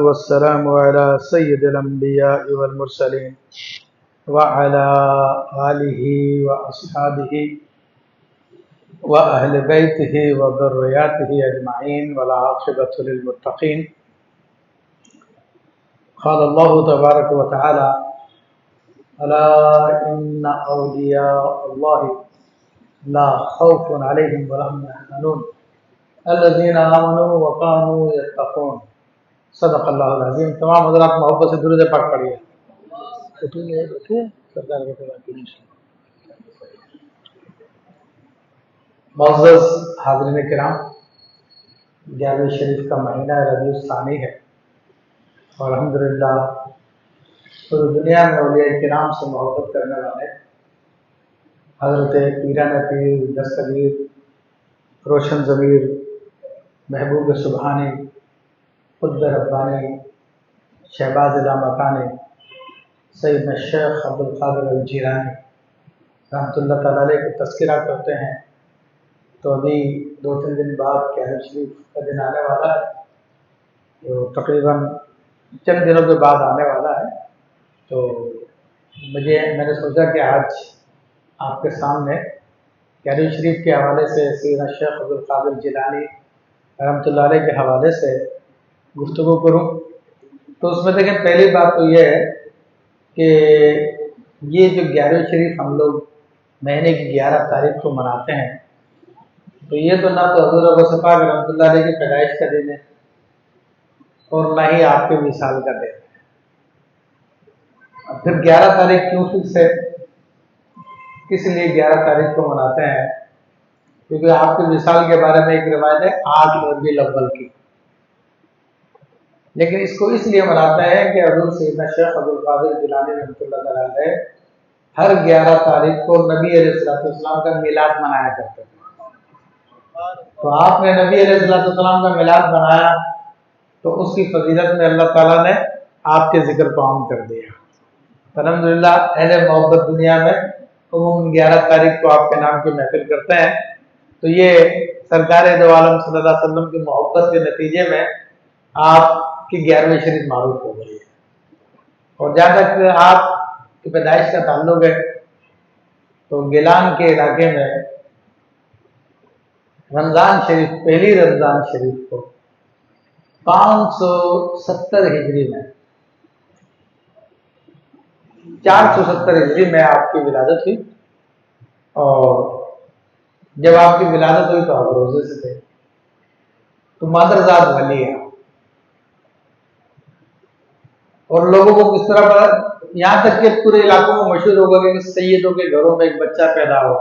والسلام على سيد الأنبياء والمرسلين وعلى آله وأصحابه وأهل بيته وذرياته أجمعين والعاقبة للمتقين. قال الله تبارك وتعالى: ألا إن أولياء الله لا خوف عليهم ولا هم يحزنون الذين آمنوا وكانوا يتقون. صدق اللہ العظیم. تمام حضرات محبت سے درود پاک پڑھیے. معزز حاضرین کرام، 11ویں شریف کا مہینہ ربیع الثانی ہے اور الحمدللہ پوری دنیا میں اولیاء کرام سے محبت کرنے والے حضرت پیران پیر، دستگیر، روشن ضمیر، محبوب سبحانی، خود ربانی، شہباز لامکانی، سیدنا الشیخ عبدالقادر الجیلانی رحمۃ اللہ تعالیٰ علیہ کا تذکرہ کرتے ہیں. تو ابھی 2-3 دن بعد کیرم شریف کا دن آنے والا ہے، جو تقریباً چند دنوں کے بعد آنے والا ہے. تو میں نے سوچا کہ آج آپ کے سامنے کیرم شریف کے حوالے سے سیدنا الشیخ عبدالقادر الجیلانی رحمۃ اللہ علیہ کے حوالے سے گفتگو کروں. تو اس میں دیکھیں، پہلی بات تو یہ ہے کہ یہ جو 11ویں شریف ہم لوگ مہینے کی 11 تاریخ کو مناتے ہیں، تو یہ تو نہ تو حضور غوث پاک رحمۃ اللہ علیہ کی پیدائش کا دن ہے اور نہ ہی آپ کے وصال کا دن ہے. پھر 11 تاریخ کیوں فکس ہے؟ کس لیے 11 تاریخ کو مناتے ہیں؟ کیونکہ آپ کے وصال کے بارے میں ایک روایت ہے 8 ربیع الاول کی. لیکن اس کو اس لیے مناتا ہے کہ حضور سیدنا شیخ عبدالقادر جیلانی رحمۃ اللہ تعالیٰ علیہ ہر 11 تاریخ کو نبی علیہ السلام کا میلاد منایا کرتے تھے. تو آپ نے نبی علیہ السلام کا میلاد منایا تو اس کی فضیلت میں اللہ تعالیٰ نے آپ کے ذکر کو عام کر دیا. الحمدللہ اہل محبت دنیا میں عموماً 11 تاریخ کو آپ کے نام کی محفل کرتے ہیں. تو یہ سرکار دو عالم صلی اللہ علیہ وسلم کی محبت کے نتیجے میں آپ کی 11ویں شریف معروف ہو گئی ہے. اور جہاں تک آپ کی پیدائش کا تعلق ہے تو گیلان کے علاقے میں رمضان شریف، پہلی رمضان شریف کو 570 ہجری میں 470 ہجری میں آپ کی ولادت ہوئی. اور جب آپ کی ولادت ہوئی تو آپ روزے سے تھے. تو مادرزاد ولی ہے. اور لوگوں کو کس طرح پڑا، یہاں تک کہ پورے علاقوں میں مشہور ہوگا کہ سیدوں کے گھروں میں ایک بچہ پیدا ہو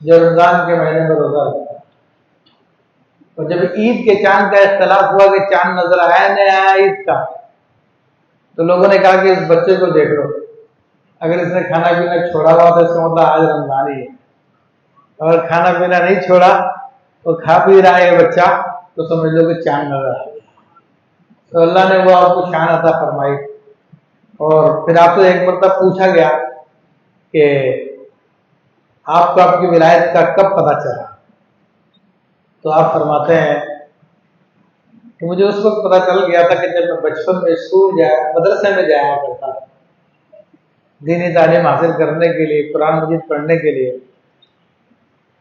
جو رمضان کے مہینے میں روزہ رکھتا ہے. اور جب عید کے چاند کا اختلاف ہوا کہ چاند نظر آیا نہیں آیا عید کا، تو لوگوں نے کہا کہ اس بچے کو دیکھ لو، اگر اس نے کھانا پینا چھوڑا ہوا تو اس کا مطلب آج رمضان ہی ہے. اگر کھانا پینا نہیں چھوڑا تو کھا پی رہا ہے بچہ تو سمجھ لو کہ چاند نظر آیا. تو اللہ نے وہ آپ کو شان عطا فرمائی. اور پھر آپ سے ایک مرتبہ پوچھا گیا کہ آپ کو آپ کی ولایت کا کب پتہ چلا؟ تو آپ فرماتے ہیں کہ مجھے اس وقت پتہ چل گیا تھا کہ جب میں بچپن میں اسکول مدرسے میں جایا کرتا تھا دینی تعلیم حاصل کرنے کے لیے، قرآن مجید پڑھنے کے لیے،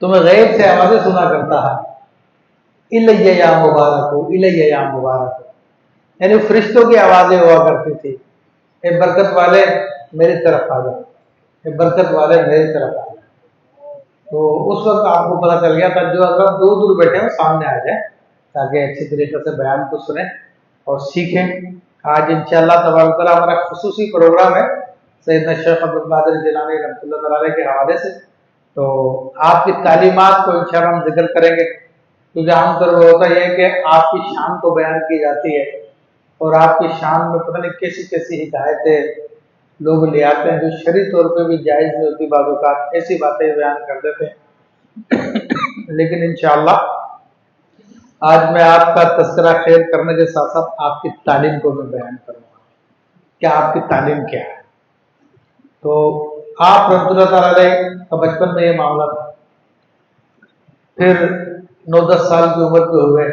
تو میں غیب سے آوازیں سنا کرتا تھا، الیہ یا مبارک ہو، الیہ یا مبارک ہو. یعنی فرشتوں کی آوازیں ہوا کرتی تھی، اے برکت والے میری طرف آ جاؤ، اے برکت والے میری طرف آ جاؤ. تو اس وقت آپ کو پتہ چل گیا تھا جو اگر دور دور بیٹھے ہیں سامنے آ جائیں تاکہ اچھی طریقے سے بیان کو سنیں اور سیکھیں. آج انشاءاللہ تبارک تعالیٰ ہمارا خصوصی پروگرام ہے سیدنا شیخ عبدالقادر جیلانی رحمۃ اللہ تعالیٰ کے حوالے سے. تو آپ کی تعلیمات کو انشاءاللہ ہم ذکر کریں گے، کیونکہ عام طور پر ہوتا یہ ہے کہ آپ کی شان کو بیان کی جاتی ہے اور آپ کی شان میں پتہ نہیں کیسی کیسی ہدایتیں لوگ لے آتے ہیں جو شرعی طور پہ بھی جائز نہیں ہوتی، بعض اوقات ایسی باتیں بیان کر دیتے ہیں. لیکن انشاءاللہ آج میں آپ کا تذکرہ خیر کرنے کے ساتھ ساتھ آپ کی تعلیم کو میں بیان کروں گا کہ آپ کی تعلیم کیا ہے. تو آپ رحمۃ اللہ تعالیٰ علیہ کا بچپن میں یہ معاملہ تھا. پھر 9-10 سال کی عمر پہ ہوئے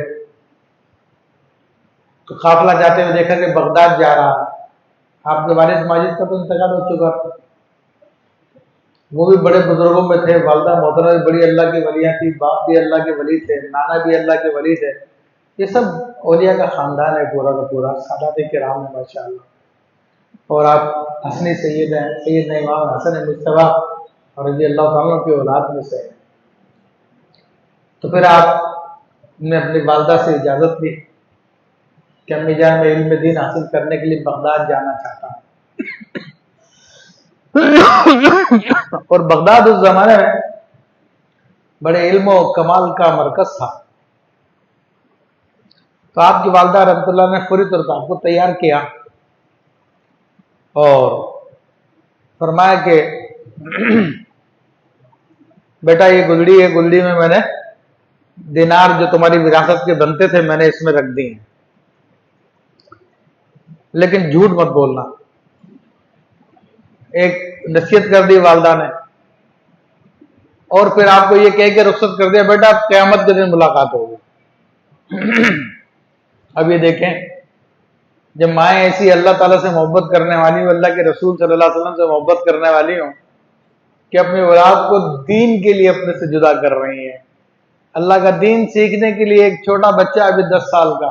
تو قافلہ جاتے ہوئے دیکھا کہ بغداد جا رہا. آپ کے والد ماجد کا تو انتقال ہو چکا تھا. وہ بھی بڑے بزرگوں میں تھے. والدہ محترمہ بھی بڑی اللہ کی ولیاں تھی. باپ بھی اللہ کے ولی تھے. نانا بھی اللہ کے ولی تھے. یہ سب اولیاء کا خاندان ہے پورا کا پورا. سادات کرام ہے ماشاء اللہ. اور آپ حسنی سید ہیں. سیدنا امام حسن مجتبیٰ رضی اللہ تعالیٰ کی اولاد میں سے. تو پھر آپ نے اپنی والدہ سے اجازت لی کہ امی جان میں علم دین حاصل کرنے کے لیے بغداد جانا چاہتا ہوں. اور بغداد اس زمانے میں بڑے علم و کمال کا مرکز تھا. تو آپ کی والدہ رحمۃ اللہ نے فوری طور پر آپ کو تیار کیا اور فرمایا کہ بیٹا یہ گلڑی ہے, گلڑی میں میں نے دینار جو تمہاری وراثت کے بنتے تھے میں نے اس میں رکھ دی ہیں, لیکن جھوٹ مت بولنا. ایک نصیحت کر دی والدہ نے, اور پھر آپ کو یہ کہہ کے رخصت کر دیا بیٹا اب قیامت کے دن ملاقات ہوگی. اب یہ دیکھیں جب مائیں ایسی اللہ تعالیٰ سے محبت کرنے والی ہوں, اللہ کے رسول صلی اللہ علیہ وسلم سے محبت کرنے والی ہوں کہ اپنی اولاد کو دین کے لیے اپنے سے جدا کر رہی ہیں. اللہ کا دین سیکھنے کے لیے ایک چھوٹا بچہ ابھی 10 سال کا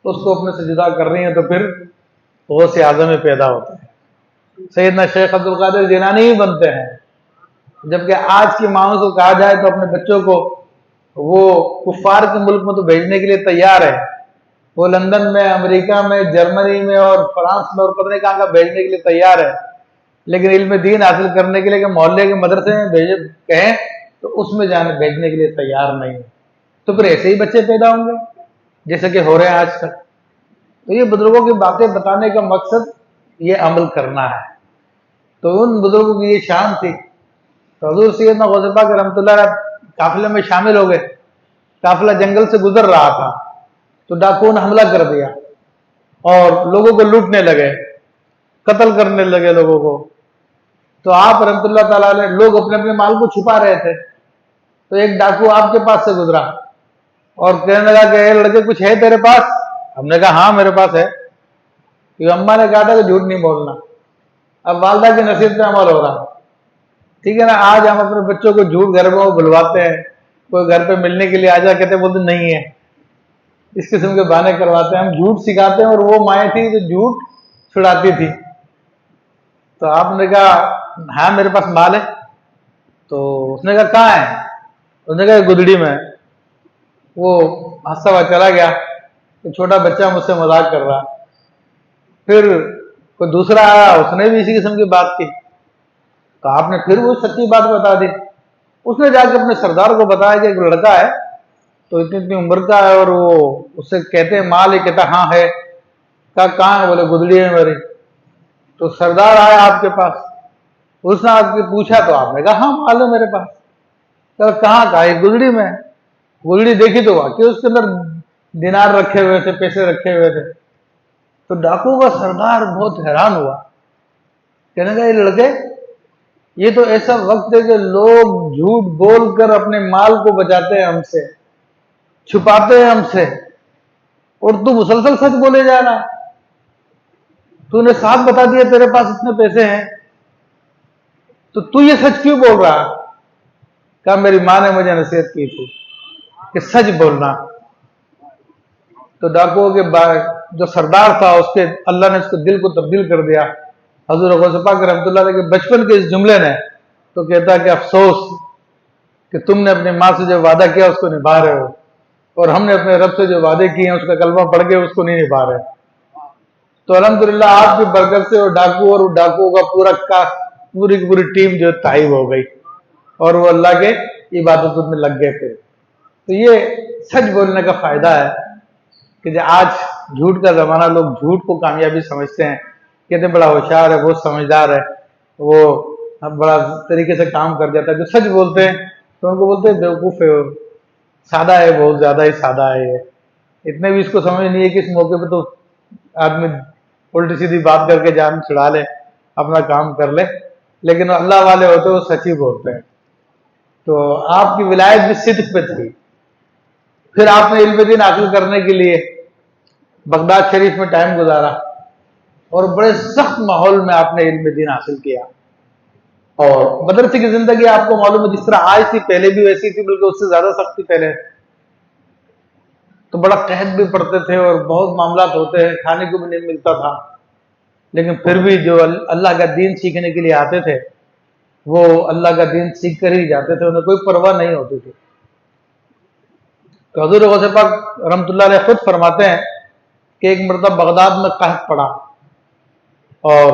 اس کو اپنے سے جدا کر رہی ہیں, تو پھر غوث اعظم میں پیدا ہوتا ہے. سیدنا شیخ عبد القادر جیلانی ہی بنتے ہیں. جبکہ آج کی ماؤں کو کہا جائے تو اپنے بچوں کو وہ کفار کے ملک میں تو بھیجنے کے لیے تیار ہے. وہ لندن میں, امریکہ میں, جرمنی میں اور فرانس میں اور پتہ نہیں کہاں کا بھیجنے کے لیے تیار ہے, لیکن علم دین حاصل کرنے کے لیے کہ محلے کے مدرسے میں کہیں تو اس میں جانے بھیجنے کے لیے تیار نہیں ہے. تو پھر ایسے ہی بچے پیدا ہوں گے جیسے کہ ہو رہے ہیں آج کل. تو یہ بزرگوں کی باتیں بتانے کا مقصد یہ عمل کرنا ہے. تو ان بزرگوں کی یہ شان تھی. تو حضور سیدنا غوث پاک رحمۃ اللہ قافلے میں شامل ہو گئے. قافلہ جنگل سے گزر رہا تھا تو ڈاکوؤں نے حملہ کر دیا اور لوگوں کو لوٹنے لگے, قتل کرنے لگے لوگوں کو. تو آپ رحمۃ اللہ تعالیٰ علیہ لوگ اپنے اپنے مال کو چھپا رہے تھے. تو ایک ڈاکو آپ کے پاس سے گزرا اور کہنے لگا کہ اے لڑکے کچھ ہے تیرے پاس؟ ہم نے کہا ہاں میرے پاس ہے. کیونکہ اماں نے کہا تھا کہ جھوٹ نہیں بولنا. اب والدہ کی نصیحت پہ عمل ہو رہا. ٹھیک ہے نا, آج ہم اپنے بچوں کو جھوٹ گھر میں بلواتے ہیں. کوئی گھر پہ ملنے کے لیے آ جا کہتے بولتے نہیں ہے, اس قسم کے بہانے کرواتے ہیں. ہم جھوٹ سکھاتے ہیں اور وہ مائیں تھی جو جھوٹ چھڑاتی تھی. تو آپ نے کہا ہاں میرے پاس مال ہے. تو اس نے کہا کہاں ہے؟ اس نے کہا گدڑی میں. وہ ہنستا ہوا چلا گیا. تو چھوٹا بچہ مجھ سے مذاق کر رہا. پھر کوئی دوسرا آیا, اس نے بھی اسی قسم کی بات کی. تو آپ نے پھر وہ سچی بات بتا دی. اس نے جا کے اپنے سردار کو بتایا کہ ایک لڑکا ہے تو اتنی عمر کا ہے اور وہ اس سے کہتے ہیں مال ہے. کہتا ہاں ہے. کہا کہاں ہے؟ بولے گدڑی ہے میری. تو سردار آیا آپ کے پاس, اس نے آپ کے پوچھا تو آپ نے کہا ہاں مال ہے میرے پاس. کہاں کا ہے؟ گدڑی میں. گدڑی دیکھی تو واقعی اس کے اندر دینار رکھے ہوئے تھے, پیسے رکھے ہوئے تھے. تو ڈاکو کا سردار بہت حیران ہوا. کہنے لگا یہ لڑکے یہ تو ایسا وقت ہے کہ لوگ جھوٹ بول کر اپنے مال کو بچاتے ہیں ہم سے, چھپاتے ہیں ہم سے, اور تو مسلسل سچ بولے جا رہا. تو نے صاف بتا دیا تیرے پاس اتنے پیسے ہیں, تو یہ سچ کیوں بول رہا؟ کہا میری ماں نے مجھے نصیحت کی تھی کہ سچ بولنا. تو ڈاکو کے جو سردار تھا اس کے اللہ نے اس کے دل کو تبدیل کر دیا. حضور غوث پاک رحمۃ اللہ علیہ کے بچپن کے اس جملے نے تو کہتا کہ افسوس کہ تم نے اپنی ماں سے جو وعدہ کیا اس کو نبھا رہے ہو, اور ہم نے اپنے رب سے جو وعدے کیے ہیں اس کا کلمہ پڑھ کے اس کو نہیں نبھا رہے. تو الحمدللہ آپ کی برکت سے وہ ڈاکو اور ڈاکو کا پوری کی پوری ٹیم جو تائب ہو گئی اور وہ اللہ کے عبادتوں میں لگ گئے تھے. تو یہ سچ بولنے کا فائدہ ہے کہ جو آج جھوٹ کا زمانہ, لوگ جھوٹ کو کامیابی سمجھتے ہیں, کہتے ہیں بڑا ہوشیار ہے, بہت سمجھدار ہے, وہ بڑا طریقے سے کام کر جاتا ہے. جو سچ بولتے ہیں تو ان کو بولتے ہیں بیوقوف ہے, سادہ ہے, بہت زیادہ ہی سادہ ہے. اتنے بھی اس کو سمجھ نہیں ہے کہ اس موقع پہ تو آدمی الٹی سیدھی بات کر کے جان چھڑا لے, اپنا کام کر لے, لیکن اللہ والے ہوتے وہ سچ ہی بولتے ہیں. تو آپ کی ولایت بھی صدق پہ تھی. پھر آپ نے علم دین حاصل کرنے کے لیے بغداد شریف میں ٹائم گزارا اور بڑے سخت ماحول میں آپ نے علم دین حاصل کیا. اور مدرسے کی زندگی آپ کو معلوم ہے جس طرح آج تھی پہلے بھی ویسی تھی، بلکہ اس سے زیادہ سخت تھی پہلے. تو بڑا قحط بھی پڑتے تھے اور بہت معاملات ہوتے ہیں، کھانے کو بھی نہیں ملتا تھا، لیکن پھر بھی جو اللہ کا دین سیکھنے کے لیے آتے تھے وہ اللہ کا دین سیکھ کر ہی جاتے تھے، انہیں کوئی پرواہ نہیں ہوتی تھی. تو حضور غوث پاک رحمۃ اللہ علیہ خود فرماتے ہیں کہ ایک مرتبہ بغداد میں قحط پڑا اور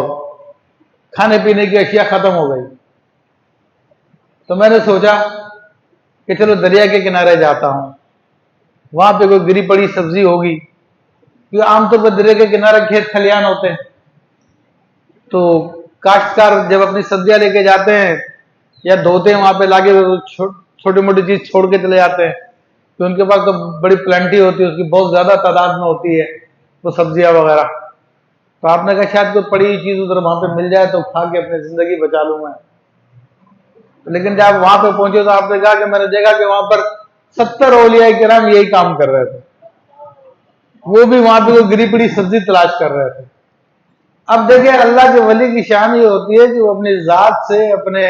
کھانے پینے کی اشیاء ختم ہو گئی. تو میں نے سوچا کہ چلو دریا کے کنارے جاتا ہوں، وہاں پہ کوئی گری پڑی سبزی ہوگی، کیونکہ عام طور پہ دریا کے کنارے کھیت کھلیان ہوتے ہیں. تو کاشتکار جب اپنی سبزیاں لے کے جاتے ہیں یا دھوتے ہیں وہاں پہ لا کے چھوٹی موٹی چیز چھوڑ کے چلے جاتے ہیں، تو ان کے پاس تو بڑی پلانٹی ہوتی ہے، اس کی بہت زیادہ تعداد میں ہوتی ہے وہ سبزیاں وغیرہ. تو آپ نے کہا شاید کوئی پڑی ہوئی چیز ادھر وہاں پہ مل جائے تو کھا کے اپنی زندگی بچا لوں میں. لیکن جب وہاں پہ پہنچے تو آپ نے کہا کہ میں نے دیکھا کہ وہاں پر 70 اولیاء کرام یہی کام کر رہے تھے، وہ بھی وہاں پہ کوئی گری پڑی سبزی تلاش کر رہے تھے. اب دیکھیں اللہ کے ولی کی شان یہ ہوتی ہے کہ وہ اپنی ذات سے، اپنے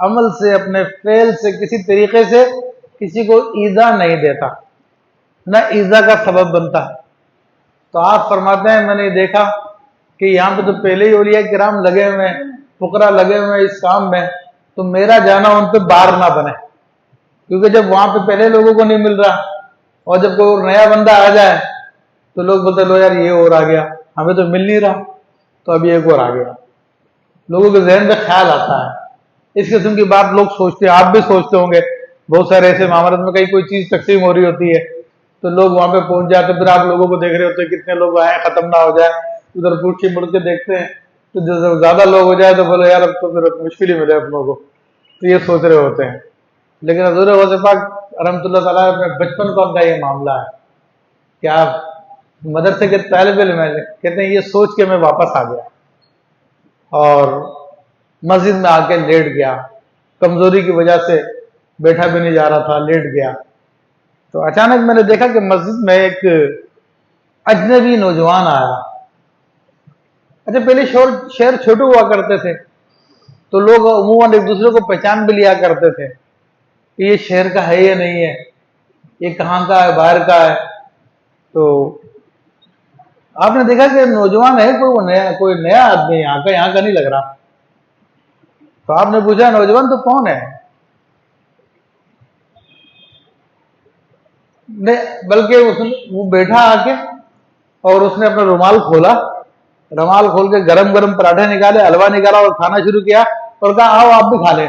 عمل سے، اپنے فعل سے کسی طریقے سے کسی کو ایذا نہیں دیتا، نہ ایذا کا سبب بنتا. تو آپ فرماتے ہیں میں نے دیکھا کہ یہاں پہ تو پہلے ہی اولیاء کرام لگے ہوئے ہیں، فقراء لگے ہوئے ہیں اس کام میں، تو میرا جانا ان پہ بار نہ بنے. کیونکہ جب وہاں پہ پہلے لوگوں کو نہیں مل رہا اور جب کوئی نیا بندہ آ جائے تو لوگ بولتے لو یار یہ اور آ گیا، ہمیں تو مل نہیں رہا تو اب یہ ایک اور آ گیا. لوگوں کے ذہن میں خیال آتا ہے، اس قسم کی بات لوگ سوچتے ہیں، آپ بھی سوچتے ہوں گے. بہت سارے ایسے معاملات میں کہیں کوئی چیز تقسیم ہو رہی ہوتی ہے تو لوگ وہاں پہ پہنچ جاتے، پھر آپ لوگوں کو دیکھ رہے ہوتے ہیں کتنے لوگ آئے ختم نہ ہو جائے، ادھر پوچھ کے مڑ کے دیکھتے ہیں تو جب زیادہ لوگ ہو جائے تو بولے یار اب تو پھر مشکل ہی ملے اپنوں کو، تو یہ سوچ رہے ہوتے ہیں. لیکن حضور غوث پاک رحمۃ اللہ تعالیٰ اپنے بچپن کا ان کا یہ معاملہ ہے کہ آپ مدرسے کے طالب علم ہیں، کہتے ہیں یہ سوچ کے میں واپس آ گیا اور مسجد میں آ کے لیٹ گیا، کمزوری کی وجہ سے بیٹھا بھی نہیں جا رہا تھا، لیٹ گیا. تو اچانک میں نے دیکھا کہ مسجد میں ایک اجنبی نوجوان آیا. اچھا پہلے شہر چھوٹے ہوا کرتے تھے تو لوگ عموماً ایک دوسرے کو پہچان بھی لیا کرتے تھے کہ یہ شہر کا ہے یا نہیں ہے، یہ کہاں کا ہے، باہر کا ہے. تو آپ نے دیکھا کہ نوجوان ہے کوئی نیا آدمی یہاں کا نہیں لگ رہا. تو آپ نے پوچھا نوجوان تو کون ہے؟ نہیں بلکہ وہ بیٹھا آ کے اور اس نے اپنا رومال کھولا، رومال کھول کے گرم گرم پراٹھے نکالے، حلوہ نکالا اور کھانا شروع کیا اور کہا آؤ آپ بھی کھا لیں.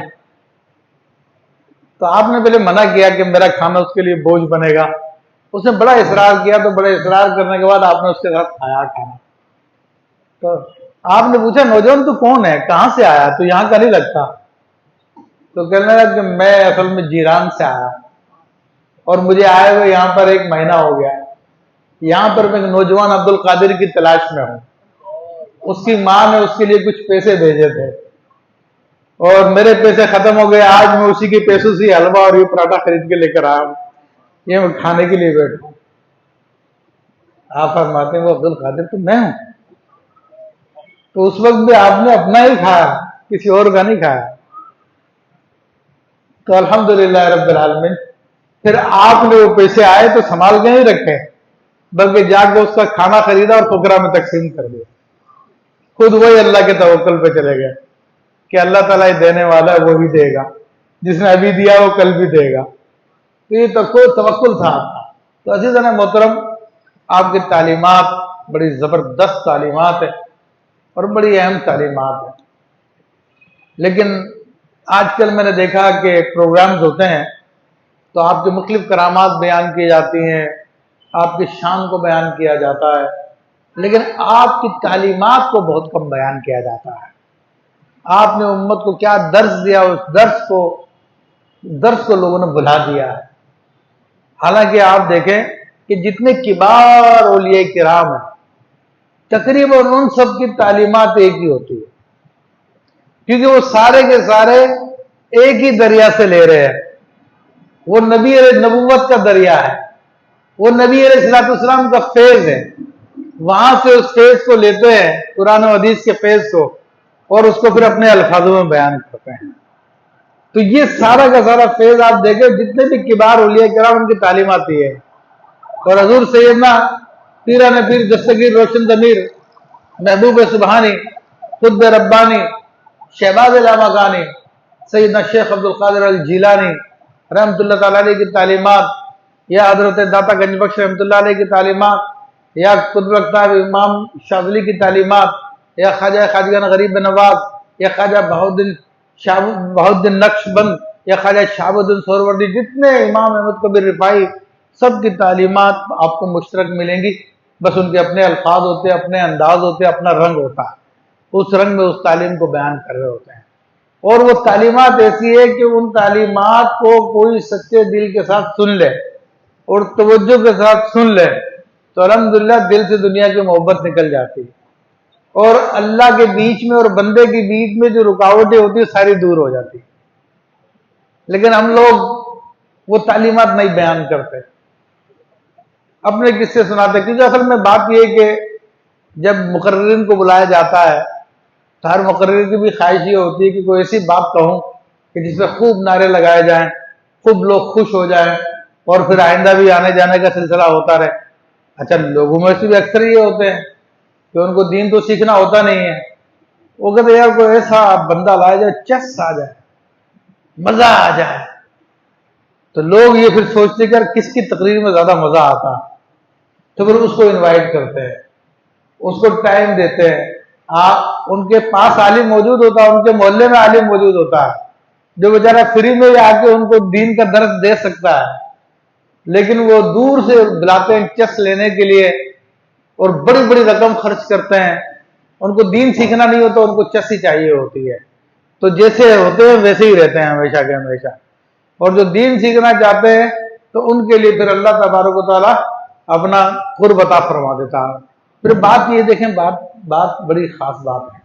تو آپ نے پہلے منع کیا کہ میرا کھانا اس کے لیے بوجھ بنے گا. اس نے بڑا اصرار کیا، تو بڑے اصرار کرنے کے بعد آپ نے اس کے ساتھ کھایا کھانا. تو آپ نے پوچھا نوجوان تو کون ہے، کہاں سے آیا، تو یہاں کا نہیں لگتا. تو کہنے لگا کہ میں اصل میں جیران سے آیا اور مجھے آئے ہوئے یہاں پر 1 مہینہ ہو گیا. یہاں پر میں نوجوان عبد القادر کی تلاش میں ہوں. اس کی ماں نے اس کے لیے کچھ پیسے بھیجے تھے اور میرے پیسے ختم ہو گئے، آج میں اسی کے پیسوں سے حلوہ اور یہ پراٹھا خرید کے لے کر آیا ہوں، یہ میں کھانے کے لیے بیٹھا ہوں. آپ فرماتے ہیں وہ عبد القادر تو میں ہوں. تو اس وقت بھی آپ نے اپنا ہی کھایا، کسی اور کا نہیں کھایا. تو الحمدللہ رب العالمین پھر آپ نے وہ پیسے آئے تو سنبھال کے نہیں رکھے بلکہ جا کے اس کا کھانا خریدا اور فقراء میں تقسیم کر دیا. خود وہی اللہ کے توکل پہ چلے گئے کہ اللہ تعالیٰ دینے والا ہے وہ بھی دے گا، جس نے ابھی دیا وہ کل بھی دے گا. تو یہ توکل تھا آپ کا. تو عزیزان محترم، آپ کی تعلیمات بڑی زبردست تعلیمات ہیں اور بڑی اہم تعلیمات ہیں. لیکن آج کل میں نے دیکھا کہ پروگرامز ہوتے ہیں تو آپ کے مختلف کرامات بیان کی جاتی ہیں، آپ کی شان کو بیان کیا جاتا ہے، لیکن آپ کی تعلیمات کو بہت کم بیان کیا جاتا ہے. آپ نے امت کو کیا درس دیا، اس درس کو لوگوں نے بھلا دیا ہے. حالانکہ آپ دیکھیں کہ جتنے کبار اولیاء کرام ہیں تقریباً ان سب کی تعلیمات ایک ہی ہوتی ہے، کیونکہ وہ سارے کے سارے ایک ہی دریا سے لے رہے ہیں. وہ نبی علیہ نبوت کا دریا ہے، وہ نبی علیہ الصلوۃ والسلام کا فیض ہے. وہاں سے اس فیض کو لیتے ہیں، قرآن و حدیث کے فیض کو، اور اس کو پھر اپنے الفاظوں میں بیان کرتے ہیں۔ تو یہ سارا کا سارا فیض آپ دیکھیں، جتنے بھی کبار اولیاء کرام ان کی تعلیمات ہی ہے۔ اور حضور سیدنا پیران پیر دستگیر روشن ضمیر محبوب سبحانی قطب ربانی شہباز لامکانی سیدنا شیخ عبد القادر الجیلانی رحمۃ اللہ تعالیٰ علیہ کی تعلیمات، یا حضرت داتا گنج بخش رحمۃ اللہ علیہ کی تعلیمات، یا قطب اقطاب امام شاذلی کی تعلیمات، یا خواجہ خواجگان غریب نواز، یا خواجہ بہاؤالدین نقش بند، یا خواجہ شہاب الدین سہروردی، جتنے امام احمد کبیر رفاعی، سب کی تعلیمات آپ کو مشترک ملیں گی۔ بس ان کے اپنے الفاظ ہوتے ہیں، اپنے انداز ہوتے ہیں، اپنا رنگ ہوتا ہے، اس رنگ میں اس تعلیم کو بیان کر رہے ہوتے ہیں۔ اور وہ تعلیمات ایسی ہے کہ ان تعلیمات کو کوئی سچے دل کے ساتھ سن لے اور توجہ کے ساتھ سن لے تو الحمدللہ دل سے دنیا کی محبت نکل جاتی ہے، اور اللہ کے بیچ میں اور بندے کے بیچ میں جو رکاوٹیں ہوتی ہیں ساری دور ہو جاتی۔ لیکن ہم لوگ وہ تعلیمات نہیں بیان کرتے، اپنے قصے سناتے، کیونکہ اصل میں بات یہ کہ جب مقررین کو بلایا جاتا ہے تو ہر مقرر کی بھی خواہش یہ ہوتی ہے کہ کوئی ایسی بات کہوں کہ جس میں خوب نعرے لگائے جائیں، خوب لوگ خوش ہو جائیں، اور پھر آئندہ بھی آنے جانے کا سلسلہ ہوتا رہے۔ اچھا، لوگوں میں سے بھی اکثر یہ ہوتے ہیں کہ ان کو دین تو سیکھنا ہوتا نہیں ہے، وہ کہتے ہیں یار کوئی ایسا بندہ لایا جائے، چس آ جائے، مزہ آ جائے۔ تو لوگ یہ پھر سوچتے کہ یار کس کی تقریر میں زیادہ مزہ آتا، تو پھر اس کو انوائٹ کرتے ہیں، اس کو ٹائم دیتے ہیں۔ آپ ان کے پاس عالم موجود ہوتا ہے، ان کے محلے میں عالم موجود ہوتا ہے جو بیچارہ فری میں آ کے ان کو دین کا درس دے سکتا ہے، لیکن وہ دور سے بلاتے ہیں چس لینے کے لیے، اور بڑی بڑی رقم خرچ کرتے ہیں۔ ان کو دین سیکھنا نہیں ہوتا، ان کو چس ہی چاہیے ہوتی ہے۔ تو جیسے ہوتے ہیں ویسے ہی رہتے ہیں ہمیشہ کے ہمیشہ۔ اور جو دین سیکھنا چاہتے ہیں تو ان کے لیے پھر اللہ تبارک و تعالیٰ اپنا قرب عطا فرما دیتا ہے۔ پھر بات یہ دیکھیں، بات بڑی خاص بات ہے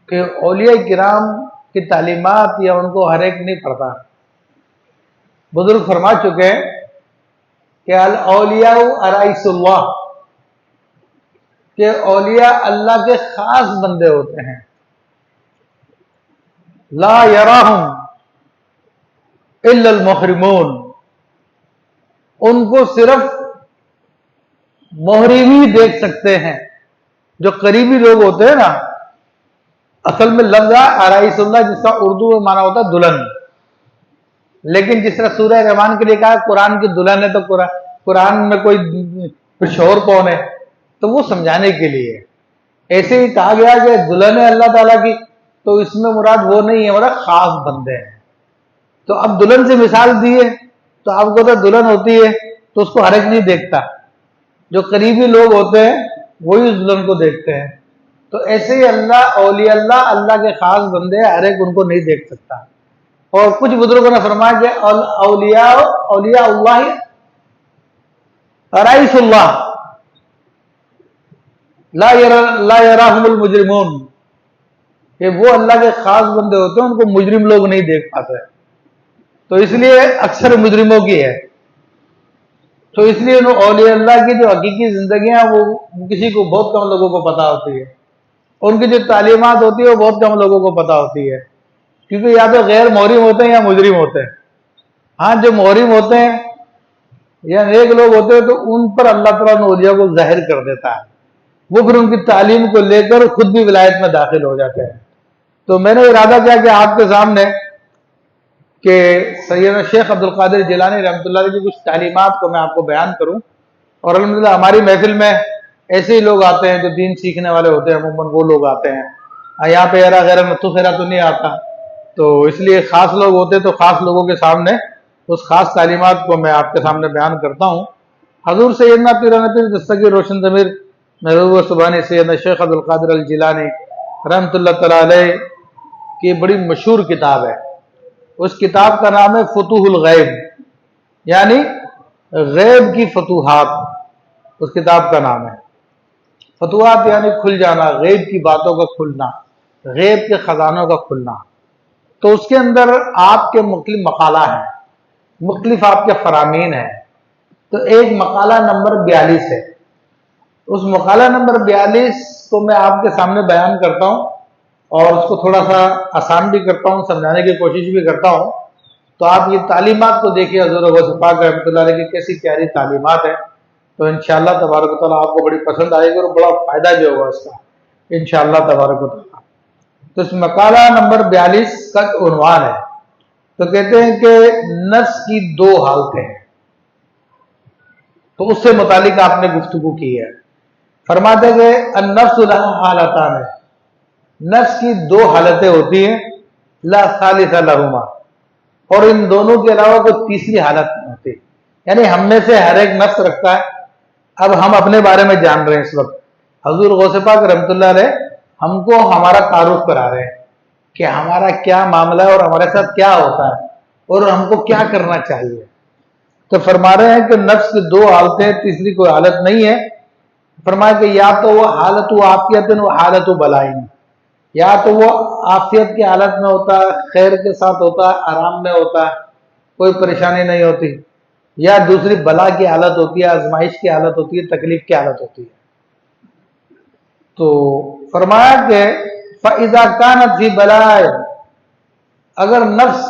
کہ اولیاء کرام کی تعلیمات یا ان کو ہر ایک نہیں پڑھتا۔ بزرگ فرما چکے ہیں کہ الاولیاء ارائس اللہ، کہ اولیاء اللہ کے خاص بندے ہوتے ہیں۔ لا یراہم الا المحرمون، ان کو صرف محرم ہی دیکھ سکتے ہیں، جو قریبی لوگ ہوتے ہیں نا۔ اصل میں لفظ ارائس اللہ جس کا اردو میں معنی ہوتا ہے دلہن، لیکن جس طرح سورہ رحمان کے لیے کہا قرآن کی دلہن ہے، تو قرآن میں کوئی شور کون ہے، تو وہ سمجھانے کے لیے ایسے ہی کہا گیا کہ دلہن ہے اللہ تعالیٰ کی، تو اس میں مراد وہ نہیں ہے، مراد خاص بندے ہیں۔ تو اب دلہن سے مثال دی ہے تو آپ کو تو دلہن ہوتی ہے تو اس کو ہر ایک نہیں دیکھتا، جو قریبی لوگ ہوتے ہیں وہی اس دلہن کو دیکھتے ہیں۔ تو ایسے ہی اولیاء اللہ کے خاص بندے، ہر ایک ان کو نہیں دیکھ سکتا۔ اور کچھ بزرگوں نے فرمایا کہ اولیاء اللہ ارائس اللہ لا یراہم المجرمون، کہ وہ اللہ کے خاص بندے ہوتے ہیں، ان کو مجرم لوگ نہیں دیکھ پاتے۔ تو اس لیے اکثر مجرموں کی ہے، تو اس لیے اولیاء اللہ کی جو حقیقی زندگیاں وہ کسی کو بہت کم لوگوں کو پتا ہوتی ہے، ان کی جو تعلیمات ہوتی ہے وہ بہت کم لوگوں کو پتا ہوتی ہے، کیونکہ یا تو غیر محرم ہوتے ہیں یا مجرم ہوتے ہیں۔ ہاں، جو محرم ہوتے ہیں یا نیک لوگ ہوتے ہیں تو ان پر اللہ تعالیٰ نے اولیاء کو ظاہر کر دیتا ہے، وہ پھر ان کی تعلیم کو لے کر خود بھی ولایت میں داخل ہو جاتے ہیں۔ تو میں نے ارادہ کیا کہ آپ کے سامنے کہ سیدنا شیخ عبد القادر جیلانی رحمۃ اللہ علیہ کی کچھ تعلیمات کو میں آپ کو بیان کروں، اور الحمدللہ ہماری محفل میں ایسے ہی لوگ آتے ہیں جو دین سیکھنے والے ہوتے ہیں، عموماً وہ لوگ آتے ہیں۔ یہاں پہ غیر نتو خیرہ تو نہیں آتا، تو اس لیے خاص لوگ ہوتے تو خاص لوگوں کے سامنے اس خاص تعلیمات کو میں آپ کے سامنے بیان کرتا ہوں۔ حضور سیدنا پیران پیر دستگیر روشن ضمیر محبوب سبحانی سیدنا شیخ عبد القادر الجیلانی رحمۃ اللہ تعالی علیہ کی بڑی مشہور کتاب ہے، اس کتاب کا نام ہے فتوح الغیب، یعنی غیب کی فتوحات، اس کتاب کا نام ہے۔ فتوحات یعنی کھل جانا، غیب کی باتوں کا کھلنا، غیب کے خزانوں کا کھلنا۔ تو اس کے اندر آپ کے مختلف مقالہ ہیں، مختلف آپ کے فرامین ہیں۔ تو ایک مقالہ نمبر 42 ہے، اس مقالہ نمبر 42 کو میں آپ کے سامنے بیان کرتا ہوں اور اس کو تھوڑا سا آسان بھی کرتا ہوں، سمجھانے کی کوشش بھی کرتا ہوں. تو آپ یہ تعلیمات کو دیکھیے حضور غوث پاک رحمۃ اللہ علیہ کی کیسی پیاری تعلیمات ہیں. تو انشاءاللہ تبارک و تعالیٰ آپ کو بڑی پسند آئے گی اور بڑا فائدہ بھی ہوگا اس کا انشاءاللہ تبارک و تعالیٰ. تو اس مقالہ نمبر 42 کا عنوان ہے، تو کہتے ہیں کہ نفس کی دو حالتیں ہیں. تو اس سے متعلق آپ نے گفتگو کی ہے. فرماتے کہ النفس لہا حالتان ہے، نفس کی دو حالتیں ہوتی ہیں، لا ثالث لہما، اور ان دونوں کے علاوہ کوئی تیسری حالت نہیں ہوتی. یعنی ہم میں سے ہر ایک نفس رکھتا ہے. اب ہم اپنے بارے میں جان رہے ہیں اس وقت. حضور غوث پاک رحمۃ اللہ علیہ ہم کو ہمارا تعارف کرا رہے ہیں کہ ہمارا کیا معاملہ ہے اور ہمارے ساتھ کیا ہوتا ہے اور ہم کو کیا کرنا چاہیے. تو فرما رہے ہیں کہ نفس کی دو حالتیں، تیسری کوئی حالت نہیں ہے. فرمایا کہ یا تو وہ حالت و عافیت و حالت و بلائن، یا تو وہ عافیت کی حالت میں ہوتا ہے، خیر کے ساتھ ہوتا ہے، آرام میں ہوتا ہے، کوئی پریشانی نہیں ہوتی، یا دوسری بلا کی حالت ہوتی ہے، آزمائش کی حالت ہوتی ہے، تکلیف کی حالت ہوتی ہے. تو فرمایا کہ فَإِذَا كَانَتْ فِي بَلَائِن، اگر نفس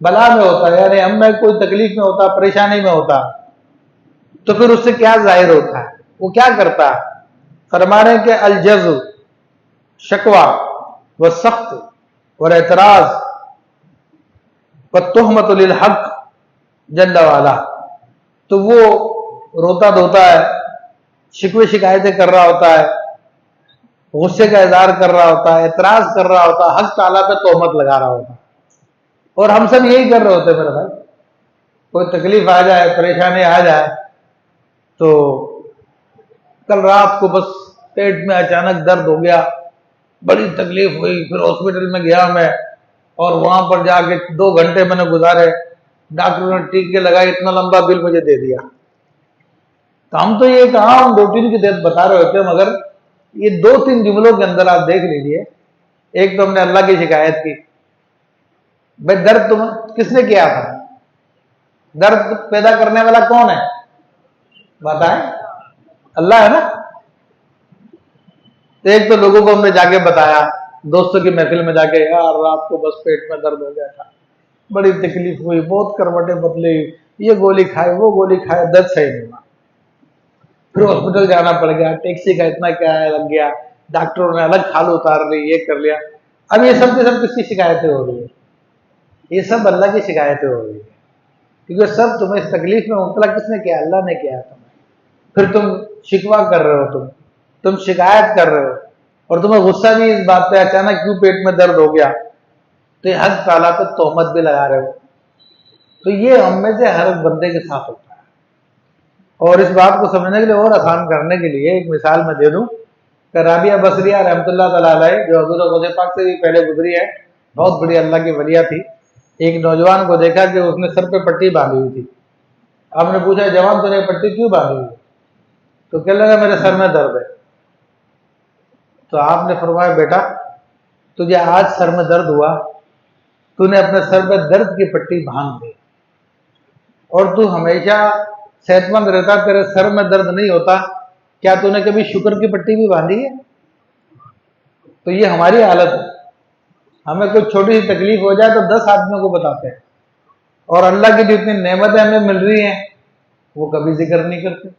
بلا میں ہوتا ہے، یعنی ہم میں کوئی تکلیف میں ہوتا، پریشانی میں ہوتا، تو پھر اس سے کیا ظاہر ہوتا ہے، وہ کیا کرتا ہے. فرما رہے ہیں کہ الجزع، شکوہ و سخت اور اعتراض و تہمت للحق جل وعلا، تو وہ روتا دھوتا ہے، شکوے شکایتیں کر رہا ہوتا ہے، غصے کا اظہار کر رہا ہوتا ہے، اعتراض کر رہا ہوتا ہے، حق تعالیٰ پہ تہمت لگا رہا ہوتا ہے. اور ہم سب یہی کر رہے ہوتے میرے بھائی. کوئی تکلیف آ جائے، پریشانی آ جائے، تو کل رات کو بس پیٹ میں اچانک درد ہو گیا، بڑی تکلیف ہوئی، پھر ہاسپٹل میں گیا میں، اور وہاں پر جا کے 2 گھنٹے میں نے گزارے، ڈاکٹروں نے ٹیکے لگائے، اتنا لمبا بل مجھے دے دیا. تو ہم تو یہ کہا ہم روٹین کی تحت بتا رہے ہوتے ہیں، مگر یہ 2-3 جملوں کے اندر آپ دیکھ لیجئے. ایک تو ہم نے اللہ کی شکایت کی، بھائی درد تم کس نے کیا تھا؟ درد پیدا کرنے والا کون ہے بتائیں؟ اللہ ہے نا. ایک تو لوگوں کو ہم نے جا کے بتایا، دوستوں کی محفل میں جا کے، یار رات کو بس پیٹ میں درد ہو گیا تھا، بڑی تکلیف ہوئی، بہت کروٹیں بدلی، یہ گولی کھائے، وہ گولی کھائے، درد صحیح نہیں ہوا. پھر ہاسپٹل جانا پڑ گیا، ٹیکسی کا اتنا کرایہ لگ گیا، ڈاکٹروں نے الگ کھال اتار لی، یہ کر لیا. اب یہ سب کے سب کس کی شکایتیں ہو رہی ہیں؟ یہ سب اللہ کی شکایتیں ہو رہی ہیں، کیونکہ سب تمہیں اس تکلیف میں مبتلا کس نے کیا؟ اللہ نے کیا تمہیں. پھر تم شکوہ کر رہے ہو، تم شکایت کر رہے ہو، اور تمہیں غصہ بھی اس بات پہ اچانک کیوں پیٹ میں درد ہو گیا، تو یہ حق تعالیٰ پہ تہمت بھی لگا رہے ہو. تو یہ ہم میں سے ہر بندے کے ساتھ ہوتا ہے. اور اس بات کو سمجھنے کے لیے اور آسان کرنے کے لیے ایک مثال میں دے دوں کہ رابعہ بصریہ رحمۃ اللہ تعالیٰ علیہ، جو حضور غوث پاک سے بھی پہلے گزری ہے، بہت بڑی اللہ کی ولیہ تھی. ایک نوجوان کو دیکھا کہ اس نے سر پہ پٹی باندھی ہوئی تھی. آپ نے پوچھا جوان تو نے پٹی کیوں باندھی ہوئی؟ تو کہنے لگا میرے سر میں درد ہے. تو آپ نے فرمایا بیٹا تجھے آج سر میں درد ہوا، تو نے اپنے سر پہ درد کی پٹی باندھ دی، اور تو ہمیشہ صحت مند رہتا، تیرے سر میں درد نہیں ہوتا، کیا تو نے کبھی شکر کی پٹی بھی باندھی ہے؟ تو یہ ہماری حالت ہے. ہمیں کوئی چھوٹی سی تکلیف ہو جائے تو 10 آدمیوں کو بتاتے ہیں، اور اللہ کی جو اتنی نعمتیں ہمیں مل رہی ہیں وہ کبھی ذکر نہیں کرتے،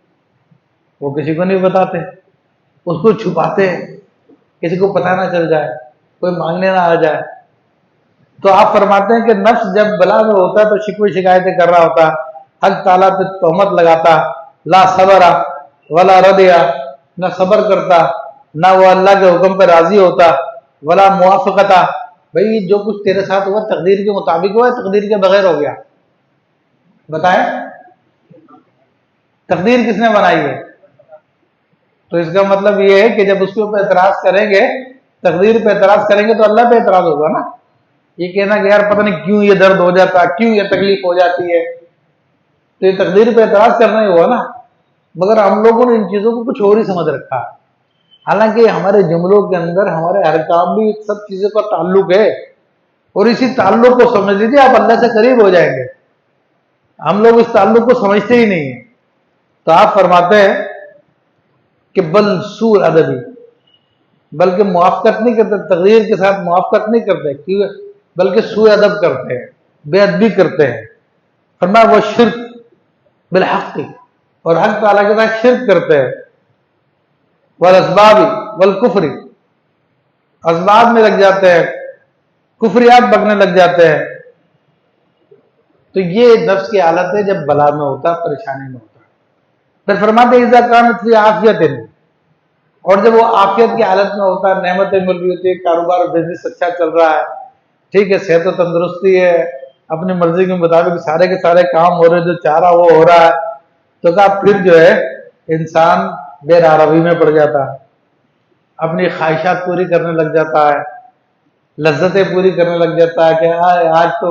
وہ کسی کو نہیں بتاتے، اس کو چھپاتے ہیں، کسی کو پتہ نہ چل جائے، کوئی مانگنے نہ آ جائے. تو آپ فرماتے ہیں کہ نفس جب بلا میں ہوتا ہے تو شکوے شکایتیں کر رہا ہوتا، حق تعالیٰ پہ تہمت لگاتا، لا صبر ولا رضیا، نہ صبر کرتا، نہ وہ اللہ کے حکم پہ راضی ہوتا، ولا موافقتا، بھئی جو کچھ تیرے ساتھ ہوا تقدیر کے مطابق ہوا، تقدیر کے بغیر ہو گیا. بتائیں تقدیر کس نے بنائی ہے؟ تو اس کا مطلب یہ ہے کہ جب اس کے اوپر اعتراض کریں گے، تقدیر پہ اعتراض کریں گے، تو اللہ پہ اعتراض ہوگا نا. یہ کہنا کہ یار پتہ نہیں کیوں یہ درد ہو جاتا، کیوں یہ تکلیف ہو جاتی ہے، تو یہ تقدیر پہ اعتراض کرنا ہی ہوا نا. مگر ہم لوگوں نے ان چیزوں کو کچھ اور ہی سمجھ رکھا، حالانکہ ہمارے جملوں کے اندر ہمارے ہر کام بھی سب چیزوں کا تعلق ہے، اور اسی تعلق کو سمجھ لیجیے آپ اللہ سے قریب ہو جائیں گے. ہم لوگ اس تعلق کو سمجھتے ہی نہیں ہیں. تو آپ فرماتے ہیں کہ بل سوء ادبی، بلکہ موافقت نہیں کرتے، تغیر کے ساتھ موافقت نہیں کرتے، کیوں؟ بلکہ سوء ادب کرتے ہیں، بے ادبی کرتے ہیں۔ فرمایا وہ شرک بالحق، اور حق تعالیٰ کے ساتھ شرک کرتے ہیں، والاسباب والکفر، اسباب میں لگ جاتے ہیں، کفریات بکنے لگ جاتے ہیں۔ تو یہ نفس کی حالت ہے جب بلا میں ہوتا، پریشانی میں ہوتا۔ پھر فرماتے ہیں اذا کانت فی عافیت، اور جب وہ عافیت کی حالت میں ہوتا ہے، نعمتیں مل رہی ہوتی ہے، کاروبار بزنس اچھا چل رہا ہے، ٹھیک ہے، صحت و تندرستی ہے، اپنی مرضی کے مطابق سارے کے سارے کام ہو رہے، جو چاہ رہا وہ ہو رہا ہے، تو کہا پھر جو ہے انسان بے راروی میں پڑ جاتا ہے، اپنی خواہشات پوری کرنے لگ جاتا ہے، لذتیں پوری کرنے لگ جاتا ہے کہ آج تو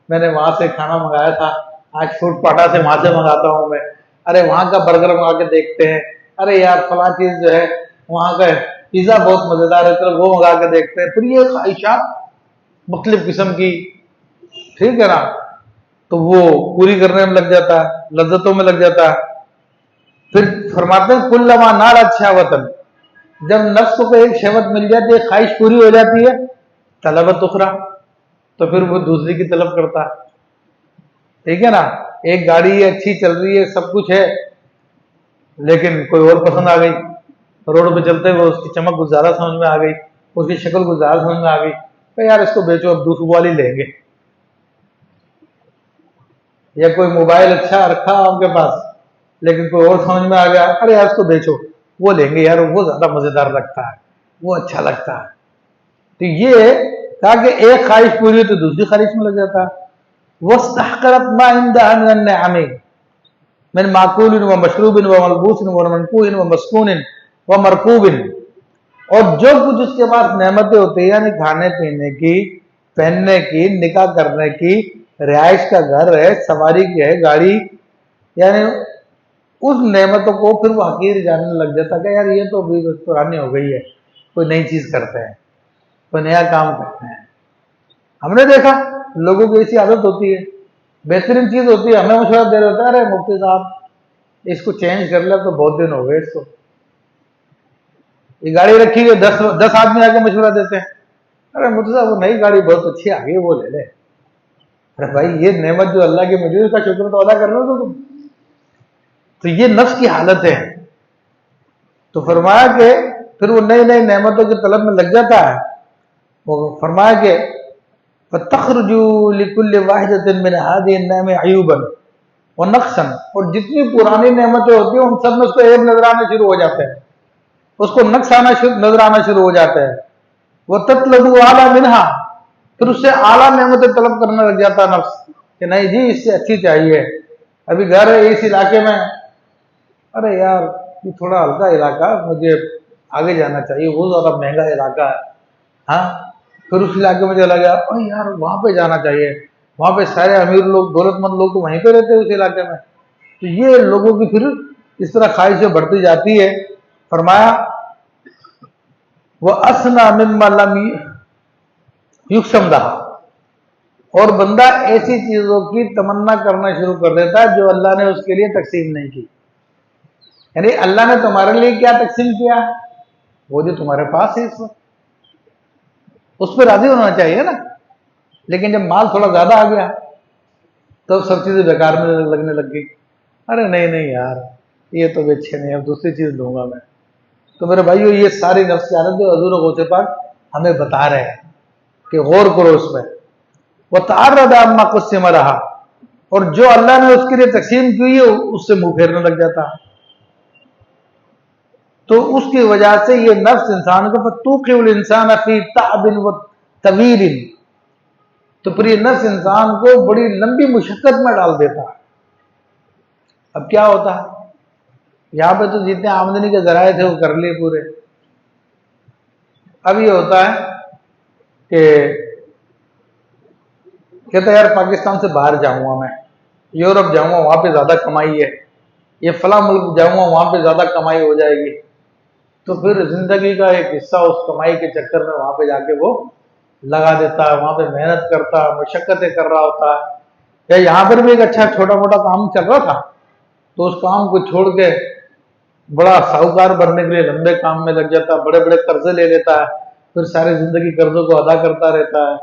میں نے وہاں سے کھانا منگایا تھا، آج فوڈ پاٹا سے وہاں سے منگاتا ہوں میں، ارے وہاں کا برگر منگا کے دیکھتے ہیں، ارے یار فلاں چیز جو ہے وہاں کا پیزا بہت مزیدار ہے، چلو وہ منگا کے دیکھتے ہیں۔ پھر یہ خواہشات مختلف قسم کی، ٹھیک ہے نا، تو وہ پوری کرنے میں لگ جاتا ہے، لذتوں میں لگ جاتا ہے۔ پھر فرماتے ہیں کلما نالت شہوتن، جب نفس کو ایک شہوت مل جاتی ہے، خواہش پوری ہو جاتی ہے، طلبت اخرى، تو پھر وہ دوسری کی طلب کرتا ہے، ٹھیک ہے نا۔ ایک گاڑی ہے اچھی چل رہی ہے، سب کچھ ہے، لیکن کوئی اور پسند آ گئی، روڈ پہ چلتے ہوئے اس کی چمک کچھ زیادہ سمجھ میں آ گئی، اس کی شکل کچھ زیادہ سمجھ میں آ گئی، تو یار اس کو بیچو، اب دوسری والی لیں گے۔ یا کوئی موبائل اچھا رکھا آپ کے پاس، لیکن کوئی اور سمجھ میں آ گیا، ارے یار اس کو بیچو، وہ لیں گے یار، وہ زیادہ مزیدار لگتا ہے، وہ اچھا لگتا ہے۔ تو یہ کہا کہ ایک خواہش پوری ہو تو دوسری خواہش میں لگ جاتا ہے۔ وَاسْتَحْقَرَتْ مَا عِنْدَهَا مِنَ النِّعَمِ مِنْ مَأْكُولٍ وَمَشْرُوبٍ وَمَلْبُوسٍ وَمَنْكُوحٍ وَمَسْكُونٍ وَمَرْكُوبٍ، اور جو کچھ اس کے پاس نعمتیں ہوتی ہیں، یعنی کھانے پینے کی، پہننے کی، نکاح کرنے کی، رہائش کا گھر ہے، سواری کی ہے گاڑی، یعنی اس نعمتوں کو پھر وہ حقیر جاننے لگ جاتا کہ یار یہ تو ابھی پرانی ہو گئی ہے، کوئی نئی چیز کرتے ہیں، کوئی نیا کام کرتے ہیں۔ ہم نے دیکھا لوگوں کی ایسی عادت ہوتی ہے، بہترین چیز ہوتی ہے، ہمیں مشورہ دے رہے ہوتا ہے، ارے مفتی صاحب اس کو چینج کر لیا تو بہت دن ہو گئے اس کو، یہ گاڑی رکھی ہوئی 10 آدمی آ کے مشورہ دیتے ہیں، ارے مفتی صاحب وہ نئی گاڑی بہت اچھی آ گئی وہ لے لے۔ ارے بھائی یہ نعمت جو اللہ کی مجھے اس کا شکر تو ادا کر لو تو تم۔ تو یہ نفس کی حالت ہے۔ تو فرمایا کہ پھر وہ نئی نئی نعمتوں کی طلب میں لگ جاتا ہے۔ وہ فرمایا کہ فَتَخْرُجُوا لِكُلِّ وَاحِدَةٍ مِّنْ هَذِهِ النِّعَمِ عَيُوبًا وَنَقْصًا، اور جتنی پرانی نعمتیں ہوتی ہیں ان سب میں اس کو عیب نظر آنا شروع ہو جاتے ہیں، اس کو نقص نظر آنا شروع ہو جاتا ہے۔ وَتَطْلُبُ أَعْلَى مِنْهَا، پھر اس سے اعلیٰ نعمتیں طلب کرنے لگ جاتا ہے نفس کہ نہیں جی اس سے اچھی چاہیے۔ ابھی گھر ہے اس علاقے میں، ارے یار یہ تھوڑا ہلکا علاقہ، مجھے آگے جانا چاہیے، وہ زیادہ مہنگا علاقہ ہے، ہاں پھر اس علاقے میں چلا گیا، ارے یار وہاں پہ جانا چاہیے، وہاں پہ سارے امیر لوگ، دولت مند لوگ تو وہیں پہ رہتے ہیں اس علاقے میں۔ تو یہ لوگوں کی پھر اس طرح خواہشیں بڑھتی جاتی ہے۔ فرمایا وہ اسنا مما لم یقسم لہا، اور بندہ ایسی چیزوں کی تمنا کرنا شروع کر دیتا ہے جو اللہ نے اس کے لیے تقسیم نہیں کی۔ یعنی اللہ نے تمہارے لیے کیا تقسیم کیا، وہ جو تمہارے پاس ہے اس وقت، اس پہ راضی ہونا چاہیے نا۔ لیکن جب مال تھوڑا زیادہ آ گیا تو سب چیزیں بیکار میں لگنے لگ گئی، ارے نہیں یار یہ تو اچھے نہیں، اب دوسری چیز لوں گا میں۔ تو میرے بھائیو یہ ساری نفس کی عادت جو حضور غوث پاک ہمیں بتا رہے ہیں کہ غور کرو اس میں۔ وَتَعَرَّضَ عَمَّا قُسِّمَ لَهَا، اور جو اللہ نے اس کے لیے تقسیم کی ہے اس سے منہ پھیرنے لگ جاتا ہے۔ تو اس کی وجہ سے یہ نفس انسان کو فَتُوقِعُ الْإِنسَانَ فِي تَعْبٍ وَطَوِيلٍ، تو پھر یہ نفس انسان کو بڑی لمبی مشقت میں ڈال دیتا ہے۔ اب کیا ہوتا ہے، یہاں پہ تو جتنے آمدنی کے ذرائع تھے وہ کر لیے پورے، اب یہ ہوتا ہے کہ کہتا ہے یار پاکستان سے باہر جاؤں گا، میں یورپ جاؤں گا وہاں پہ زیادہ کمائی ہے، یہ فلاں ملک جاؤں گا وہاں پہ زیادہ کمائی ہو جائے گی۔ تو پھر زندگی کا ایک حصہ اس کمائی کے چکر میں وہاں پہ جا کے وہ لگا دیتا ہے، وہاں پہ محنت کرتا ہے، مشقتیں کر رہا ہوتا ہے۔ یا یہاں پر بھی ایک اچھا چھوٹا موٹا کام چل رہا تھا تو اس کام کو چھوڑ کے بڑا ساہوکار بننے کے لیے لمبے کام میں لگ جاتا ہے، بڑے بڑے قرضے لے لیتا ہے، پھر ساری زندگی قرضوں کو ادا کرتا رہتا ہے،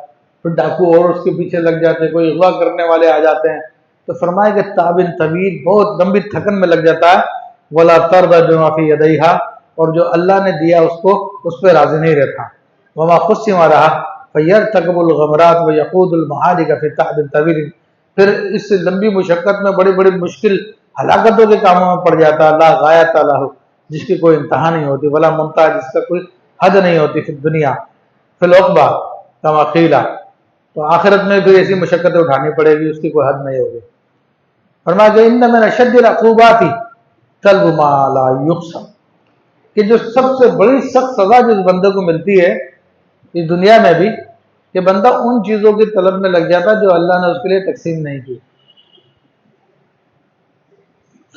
پھر ڈاکو اور اس کے پیچھے لگ جاتے ہیں، کوئی اغوا کرنے والے آ جاتے ہیں، تو فرمایا کہ تابن طویل بہت لمبی تھکن میں لگ جاتا ہے، ولا ترضى بما في يديها، اور جو اللہ نے دیا اس کو اس پہ راضی نہیں رہتا، وما قسم رہا فيرتكب الغمرات ويقود المعارك في تعب طويل، پھر اس لمبی مشقت میں بڑی بڑی مشکل ہلاکتوں کے کاموں میں پڑ جاتا ہے، لا غایۃ لہ، جس کی کوئی انتہا نہیں ہوتی، ولا منتہا، جس کا کوئی حد نہیں ہوتی، فی الدنیا فی العقبہ کما قیل، تو آخرت میں پھر ایسی مشقتیں اٹھانی پڑے گی، اس کی کوئی حد نہیں ہوگی۔ فرمایا کہ ان من اشد العقوبات طلب ما لا یحصى، کہ جو سب سے بڑی سخت سزا جس بندے کو ملتی ہے اس دنیا میں بھی، کہ بندہ ان چیزوں کی طلب میں لگ جاتا جو اللہ نے اس کے لیے تقسیم نہیں کی۔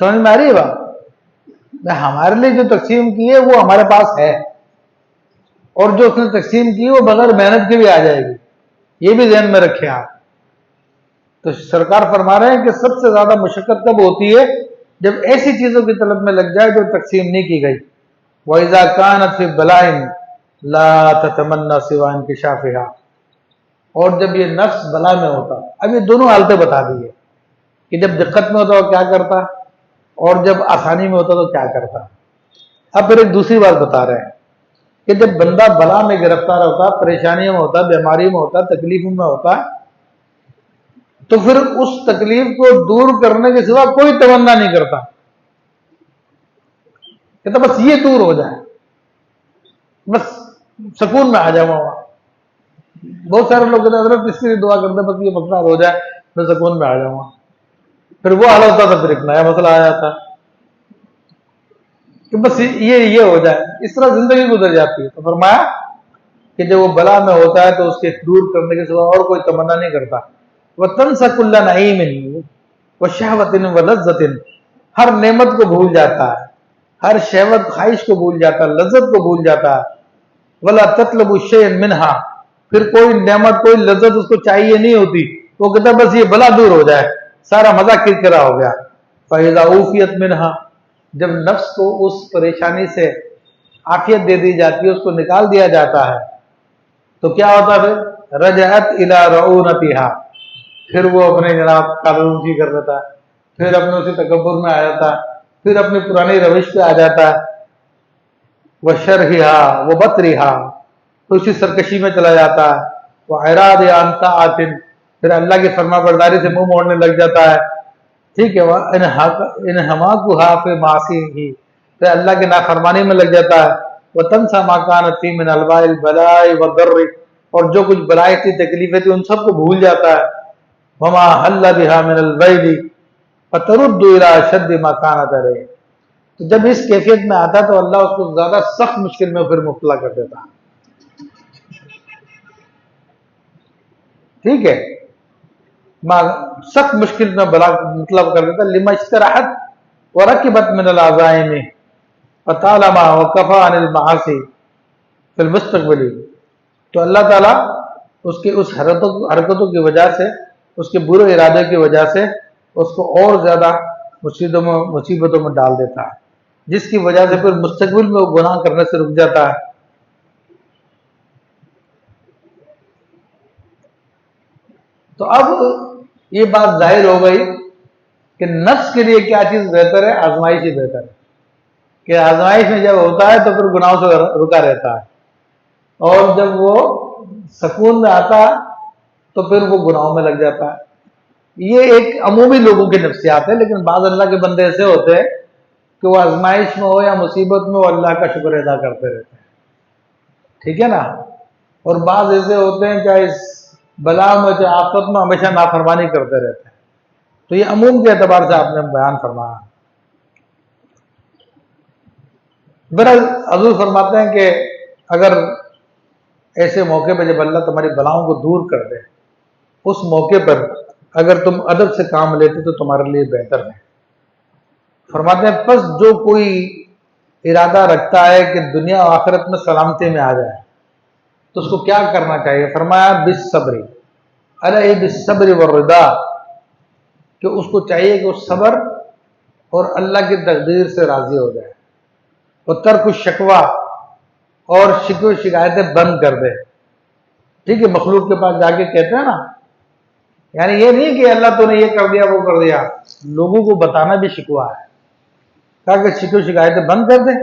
سمجھ میں آ رہی ہے بات؟ ہمارے لیے جو تقسیم کی ہے وہ ہمارے پاس ہے، اور جو اس نے تقسیم کی وہ بغیر محنت کے بھی آ جائے گی، یہ بھی ذہن میں رکھیں آپ۔ تو سرکار فرما رہے ہیں کہ سب سے زیادہ مشقت کب ہوتی ہے؟ جب ایسی چیزوں کی طلب میں لگ جائے جو تقسیم نہیں کی گئی۔ وَإِذَا كَانَتْ فِي بَلَائٍ لَا تَتَمَنَّى سِوَى انْكِشَافِهَا، اور جب یہ نفس بلا میں ہوتا، اب یہ دونوں حالتیں بتا دی ہے کہ جب دقت میں ہوتا تو کیا کرتا، اور جب آسانی میں ہوتا تو کیا کرتا۔ اب پھر ایک دوسری بات بتا رہے ہیں کہ جب بندہ بلا میں گرفتار ہوتا، پریشانیوں میں ہوتا، بیماری میں ہوتا، تکلیفوں میں ہوتا، تو پھر اس تکلیف کو دور کرنے کے سوا کوئی تمنا نہیں کرتا، کہتا بس یہ دور ہو جائے، بس سکون میں آ جاؤں وہاں۔ بہت سارے لوگ کہتے ہیں حضرت اس کے لیے دعا کرتے ہیں بس یہ مسئلہ ہو جائے میں سکون میں آ جاؤں گا، پھر وہ حال ہوتا تھا، پھر ایک نیا مسئلہ آ جاتا کہ بس یہ ہو جائے، اس طرح زندگی گزر جاتی ہے۔ تو فرمایا کہ جب وہ بلا میں ہوتا ہے تو اس کے دور کرنے کے سوا اور کوئی تمنا نہیں کرتا۔ وَتَنْسَ كُلَّ نَعِيمٍ وَشَهْوَةٍ وَلَذَّةٍ، ہر نعمت کو بھول جاتا ہے، ہر شہوت خواہش کو بھول جاتا ہے، لذت کو بھول جاتا ہے۔ وَلَا تَطْلُبُ شَيْئًا مِنْهَا، پھر کوئی نعمت کوئی لذت اس کو چاہیے نہیں ہوتی، وہ کہتا بس یہ بلا دور ہو جائے، سارا مزہ کرکرا ہو گیا۔ فَإِذَا عُوفِيَتْ مِنْهَا، جب نفس کو اس پریشانی سے عافیت دے دی جاتی ہے، اس کو نکال دیا جاتا ہے، تو کیا ہوتا ہے؟ پھر رجعت الى رعونتها، پھر وہ اپنے جناب کارونی کر لیتا ہے، پھر اپنے اسی تکبر میں آ جاتا ہے، پھر اپنی پرانی روش پہ آ جاتا ہے، وشرحها وبطرها، تو اسی سرکشی میں چلا جاتا ہے، وإعراض عن طاعۃ، پھر اللہ کی فرما برداری سے منہ موڑنے لگ جاتا ہے، ٹھیک ہے، انہماکها فی معاصیہ، پھر اللہ کی نافرمانی میں لگ جاتا ہے، وتنسى ما كانت فيه من الباء البلاء والضر، اور جو کچھ بلائیں تھی تکلیفیں تھی ان سب کو بھول جاتا ہے، وما حل بها من الویل فترد الى اشد ما كانت علیہ، تو جب اس کیفیت میں آتا تو اللہ اس کو زیادہ سخت مشکل میں پھر مبتلا کر دیتا، ٹھیک ہے، سخت مشکل میں بلا مطلب کر دیتا، لما اشتراحت ورکبت من العزائم فطالما وکفى عن المعاصی فی المستقبل، تو اللہ تعالیٰ اس کی اس حرکتوں کی وجہ سے، اس کے برے ارادے کی وجہ سے اس کو اور زیادہ مصیبتوں میں ڈال دیتا ہے، جس کی وجہ سے پھر مستقبل میں وہ گناہ کرنے سے رک جاتا ہے۔ تو اب یہ بات ظاہر ہو گئی کہ نفس کے لیے کیا چیز بہتر ہے، آزمائش ہی بہتر ہے، کہ آزمائش میں جب ہوتا ہے تو پھر گناہوں سے رکا رہتا ہے، اور جب وہ سکون میں آتا ہے تو پھر وہ گناہوں میں لگ جاتا ہے۔ یہ ایک عمومی لوگوں کے نفسیات ہے، لیکن بعض اللہ کے بندے ایسے ہوتے ہیں کہ وہ آزمائش میں ہو یا مصیبت میں وہ اللہ کا شکر ادا کرتے رہتے ہیں، ٹھیک ہے نا، اور بعض ایسے ہوتے ہیں چاہے اس بلا میں چاہے آفت میں ہمیشہ نافرمانی کرتے رہتے ہیں۔ تو یہ عموم کے اعتبار سے آپ نے بیان فرمایا۔ بہرحال حضور فرماتے ہیں کہ اگر ایسے موقع پہ جب اللہ تمہاری بلاؤں کو دور کر دے، اس موقع پر اگر تم ادب سے کام لیتے تو تمہارے لیے بہتر ہے۔ فرماتے ہیں پس جو کوئی ارادہ رکھتا ہے کہ دنیا و آخرت میں سلامتی میں آ جائے تو اس کو کیا کرنا چاہیے؟ فرمایا بالصبر، علیہ بالصبر والرضا، کہ اس کو چاہیے کہ وہ صبر اور اللہ کی تقدیر سے راضی ہو جائے، وہ ترک الشکوہ اور شکوے شکایتیں بند کر دے. ٹھیک ہے، مخلوق کے پاس جا کے کہتے ہیں نا، یعنی یہ نہیں کہ اللہ تو نے یہ کر دیا وہ کر دیا، لوگوں کو بتانا بھی شکوہ ہے. کہا کہ شکوے شکایتیں بند کر دیں،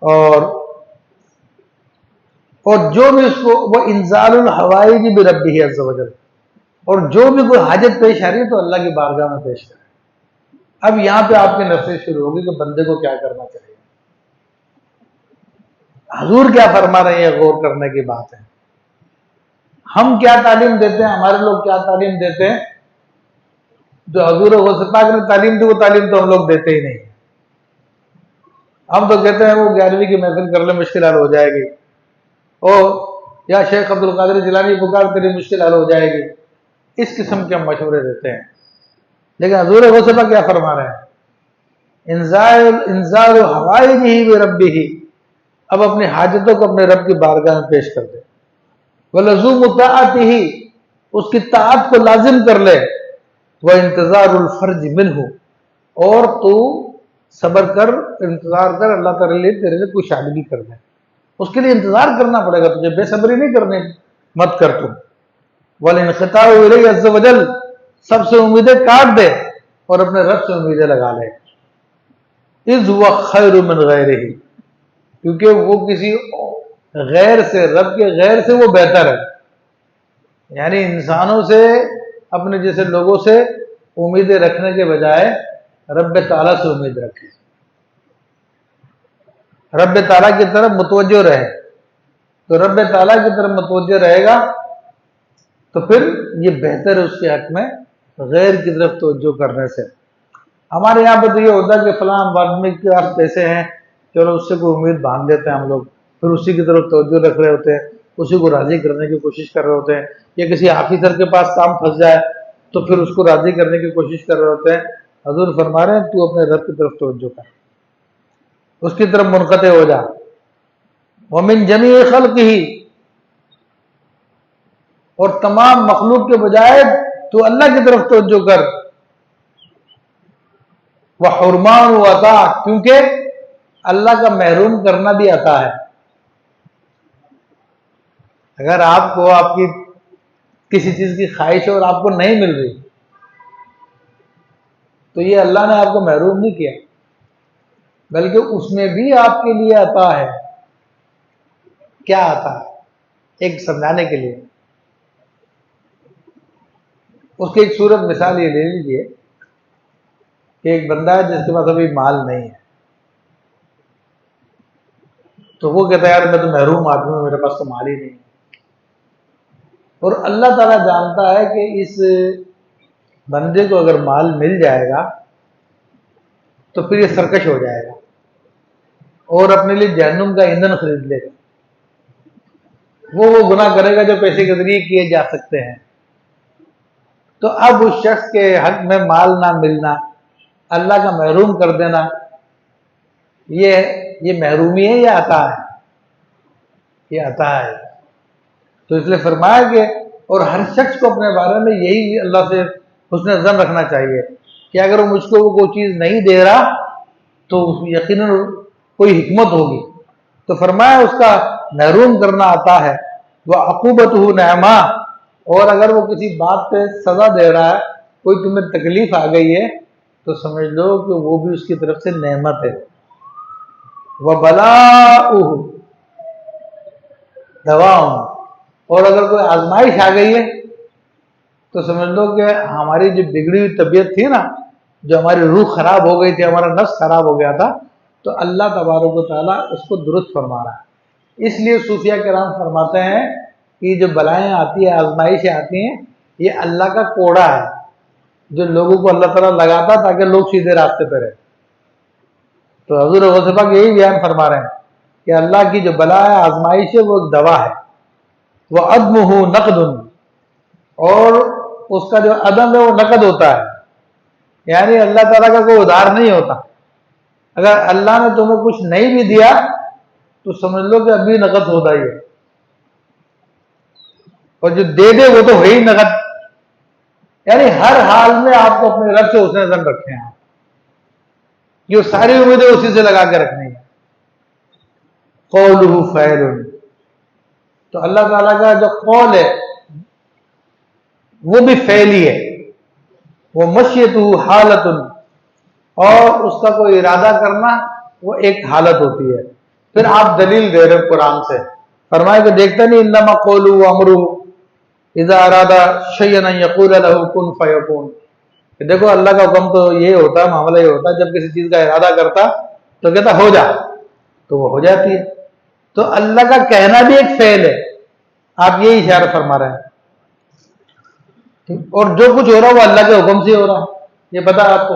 اور جو بھی اس کو وہ انزال الحوائج بربہ عز وجل، اور جو بھی کوئی حاجت پیش آ رہی ہے تو اللہ کی بارگاہ میں پیش کرے. اب یہاں پہ آپ کی نصیحت شروع ہوگی کہ بندے کو کیا کرنا چاہیے. حضور کیا فرما رہے ہیں، غور کرنے کی بات ہے. ہم کیا تعلیم دیتے ہیں، ہمارے لوگ کیا تعلیم دیتے ہیں. جو حضور غوث پاک نے تعلیم دی وہ تعلیم تو ہم لوگ دیتے ہی نہیں. ہم تو کہتے ہیں وہ 11ویں کی محفل کر لیں مشکل حل ہو جائے گی، اور یا شیخ عبد القادر جیلانی پکار تیری مشکل حل ہو جائے گی. اس قسم کے ہم مشورے دیتے ہیں. لیکن حضور غوث پاک کیا فرما رہے ہیں، انزال حوائجہ بربہ، اب اپنی حاجتوں کو اپنے رب کی بارگاہ میں پیش کر دے. وَلَزُومُ طَاعَتِهِ، اس کی طاعت کو لازم کر لے. وَانتظار الفرج منہ، اور تو صبر کر، انتظار کر، اللہ تعالی لیے تیرے لیے کشادگی کر دے. اس کے لیے انتظار کرنا پڑے گا تجھے، بے صبری نہیں کرنے مت کر تو. وَالْإِنْقِطَاعُ إِلَيْهِ عَزَّ وَجَلَّ، سب سے امیدیں کاٹ دے اور اپنے رب سے امیدیں لگا لے. اِذْ هُوَ خَيْرٌ مِّنْ غَيْرِهِ، کیونکہ وہ کسی غیر سے، رب کے غیر سے وہ بہتر ہے. یعنی انسانوں سے، اپنے جیسے لوگوں سے امیدیں رکھنے کے بجائے رب تعالیٰ سے امید رکھے، رب تعالیٰ کی طرف متوجہ رہے. تو رب تعالیٰ کی طرف متوجہ رہے گا تو پھر یہ بہتر ہے اس کے حق میں غیر کی طرف توجہ کرنے سے. ہمارے یہاں پہ تو یہ ہوتا ہے کہ فلاں آدمی کے پاس پیسے ہیں، چلو اس سے کوئی امید باندھ لیتے ہیں ہم لوگ، پھر اسی کی طرف توجہ رکھ رہے ہوتے ہیں، اسی کو راضی کرنے کی کوشش کر رہے ہوتے ہیں. یا کسی آفیسر کے پاس کام پھنس جائے تو پھر اس کو راضی کرنے کی کوشش کر رہے ہوتے ہیں. حضور فرما رہے ہیں تو اپنے رب کی طرف توجہ کر، اس کی طرف منقطع ہو جا. وَمِن جَمِيعِ خَلْقِهِ، اور تمام مخلوق کے بجائے تو اللہ کی طرف توجہ کر. وَحُرْمَانُ وَعَطَاء، کیونکہ اللہ کا محروم کرنا بھی عطا ہے. اگر آپ کو آپ کی کسی چیز کی خواہش ہے اور آپ کو نہیں مل رہی تو یہ اللہ نے آپ کو محروم نہیں کیا، بلکہ اس میں بھی آپ کے لیے عطا ہے. کیا عطا ہے؟ ایک سمجھانے کے لیے اس کی ایک صورت مثال یہ لے لیجئے کہ ایک بندہ ہے جس کے پاس ابھی مال نہیں ہے، تو وہ کہتا ہے یار میں تو محروم آدمی ہوں، میرے پاس تو مال ہی نہیں. اور اللہ تعالیٰ جانتا ہے کہ اس بندے کو اگر مال مل جائے گا تو پھر یہ سرکش ہو جائے گا اور اپنے لیے جہنم کا ایندھن خرید لے گا. وہ گناہ کرے گا جو پیسے کے ذریعے کیے جا سکتے ہیں. تو اب اس شخص کے حق میں مال نہ ملنا، اللہ کا محروم کر دینا، یہ محرومی ہے یا عطا ہے؟ یہ عطا ہے. تو اس لیے فرمایا کہ اور ہر شخص کو اپنے بارے میں یہی اللہ سے حسن ظن رکھنا چاہیے کہ اگر وہ مجھ کو وہ کوئی چیز نہیں دے رہا تو یقیناً کوئی حکمت ہوگی. تو فرمایا اس کا محروم کرنا عطا ہے. وَعُقُوبَتُهُ نعما، اور اگر وہ کسی بات پہ سزا دے رہا ہے، کوئی تمہیں تکلیف آ گئی ہے تو سمجھ لو کہ وہ بھی اس کی طرف سے نعمت ہے. وَبَلَاؤُهُ دَوَاءٌ، اور اگر کوئی آزمائش آ گئی ہے تو سمجھ لو کہ ہماری جو بگڑی ہوئی طبیعت تھی نا، جو ہماری روح خراب ہو گئی تھی، ہمارا نفس خراب ہو گیا تھا، تو اللہ تبارک و تعالیٰ اس کو درست فرما رہا ہے. اس لیے صوفیہ کرام فرماتے ہیں کہ جو بلائیں آتی ہیں، آزمائشیں آتی ہیں، یہ اللہ کا کوڑا ہے جو لوگوں کو اللہ تعالیٰ لگاتا تاکہ لوگ سیدھے راستے پہ رہے. تو حضور غوث پاک یہی بیان فرما رہے ہیں کہ اللہ کی جو بلا ہے، آزمائش ہے، وہ ایک دوا ہے. وَعَدْمُهُ نَقْدٌ، اور اس کا جو عدم ہے وہ نقد ہوتا ہے. یعنی اللہ تعالیٰ کا کوئی ادھار نہیں ہوتا. اگر اللہ نے تمہیں کچھ نہیں بھی دیا تو سمجھ لو کہ ابھی نقد ہوتا ہی ہے، اور جو دے دے وہ تو ہے ہی نقد. یعنی ہر حال میں آپ کو اپنے رب سے حسن ظن رکھنے ہیں، یہ ساری امیدیں اسی سے لگا کے رکھنی ہیں. قولہ فعل، تو اللہ تعالیٰ کا جو قول ہے وہ بھی فعلی ہے، وہ مشیتہ حالت، اور اس کا کوئی ارادہ کرنا وہ ایک حالت ہوتی ہے۔ پھر آپ دلیل دے رہے قرآن سے، فرمائے کہ دیکھتا نہیں انما قولہ وامرہ اذا اراد شیئا ان یقول لہ کن فیکون، کہ دیکھو اللہ کا حکم تو یہ ہوتا ہے، معاملہ یہ ہوتا ہے، جب کسی چیز کا ارادہ کرتا تو کہتا ہو جا، تو وہ ہو جاتی ہے۔ تو اللہ کا کہنا بھی ایک فعل ہے، آپ یہی اشارہ فرما رہے ہیں، اور جو کچھ ہو رہا ہے وہ اللہ کے حکم سے ہو رہا ہے، یہ پتا آپ کو،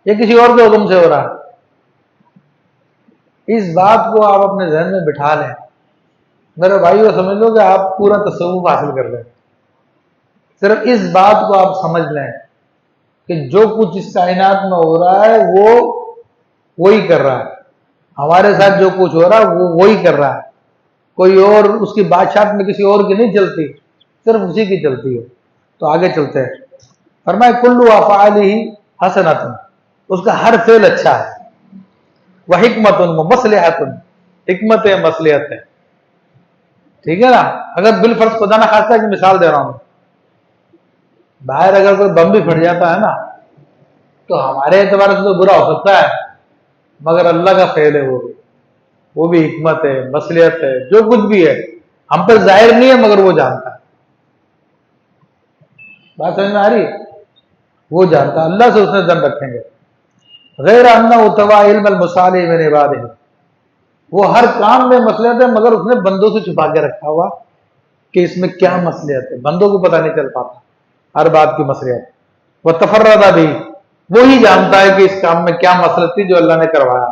یہ کسی اور کے حکم سے ہو رہا ہے۔ اس بات کو آپ اپنے ذہن میں بٹھا لیں میرے بھائیو، سمجھ لو کہ آپ پورا تصوف حاصل کر لیں۔ صرف اس بات کو آپ سمجھ لیں کہ جو کچھ اس کائنات میں ہو رہا ہے وہ وہی کر رہا ہے، ہمارے ساتھ جو کچھ ہو رہا ہے وہ وہی کر رہا ہے، کوئی اور اس کی بادشاہت میں کسی اور کی نہیں چلتی، صرف اسی کی چلتی ہے۔ تو آگے چلتے ہیں، فرمائے کلو افعالہ حسنۃ، اس کا ہر فعل اچھا ہے، وحکمۃ ومصلحۃ، حکمت ہے، مصلحت ہے، ٹھیک ہے نا۔ اگر بالفرض خدا نہ خواستہ کی مثال دے رہا ہوں، باہر اگر کوئی بم بھی پھٹ جاتا ہے نا تو ہمارے اعتبار سے تو برا ہو سکتا ہے، مگر اللہ کا فعل ہے، وہ بھی حکمت ہے، مصلحت ہے، جو کچھ بھی ہے ہم پر ظاہر نہیں ہے مگر وہ جانتا ہے۔ بات سمجھ میں آ رہی ہے؟ وہ جانتا ہے، اللہ سے اس نے ظن رکھیں گے۔ غیر انہ اتوا علم المصالح من عبادہ، وہ ہر کام میں مصلحت ہے مگر اس نے بندوں سے چھپا کے رکھا ہوا کہ اس میں کیا مصلحت ہے، بندوں کو پتہ نہیں چل پاتا ہر بات کی مصلحت۔ وہ تفرد بھی، وہی جانتا ہے کہ اس کام میں کیا مصلحت تھی جو اللہ نے کروایا۔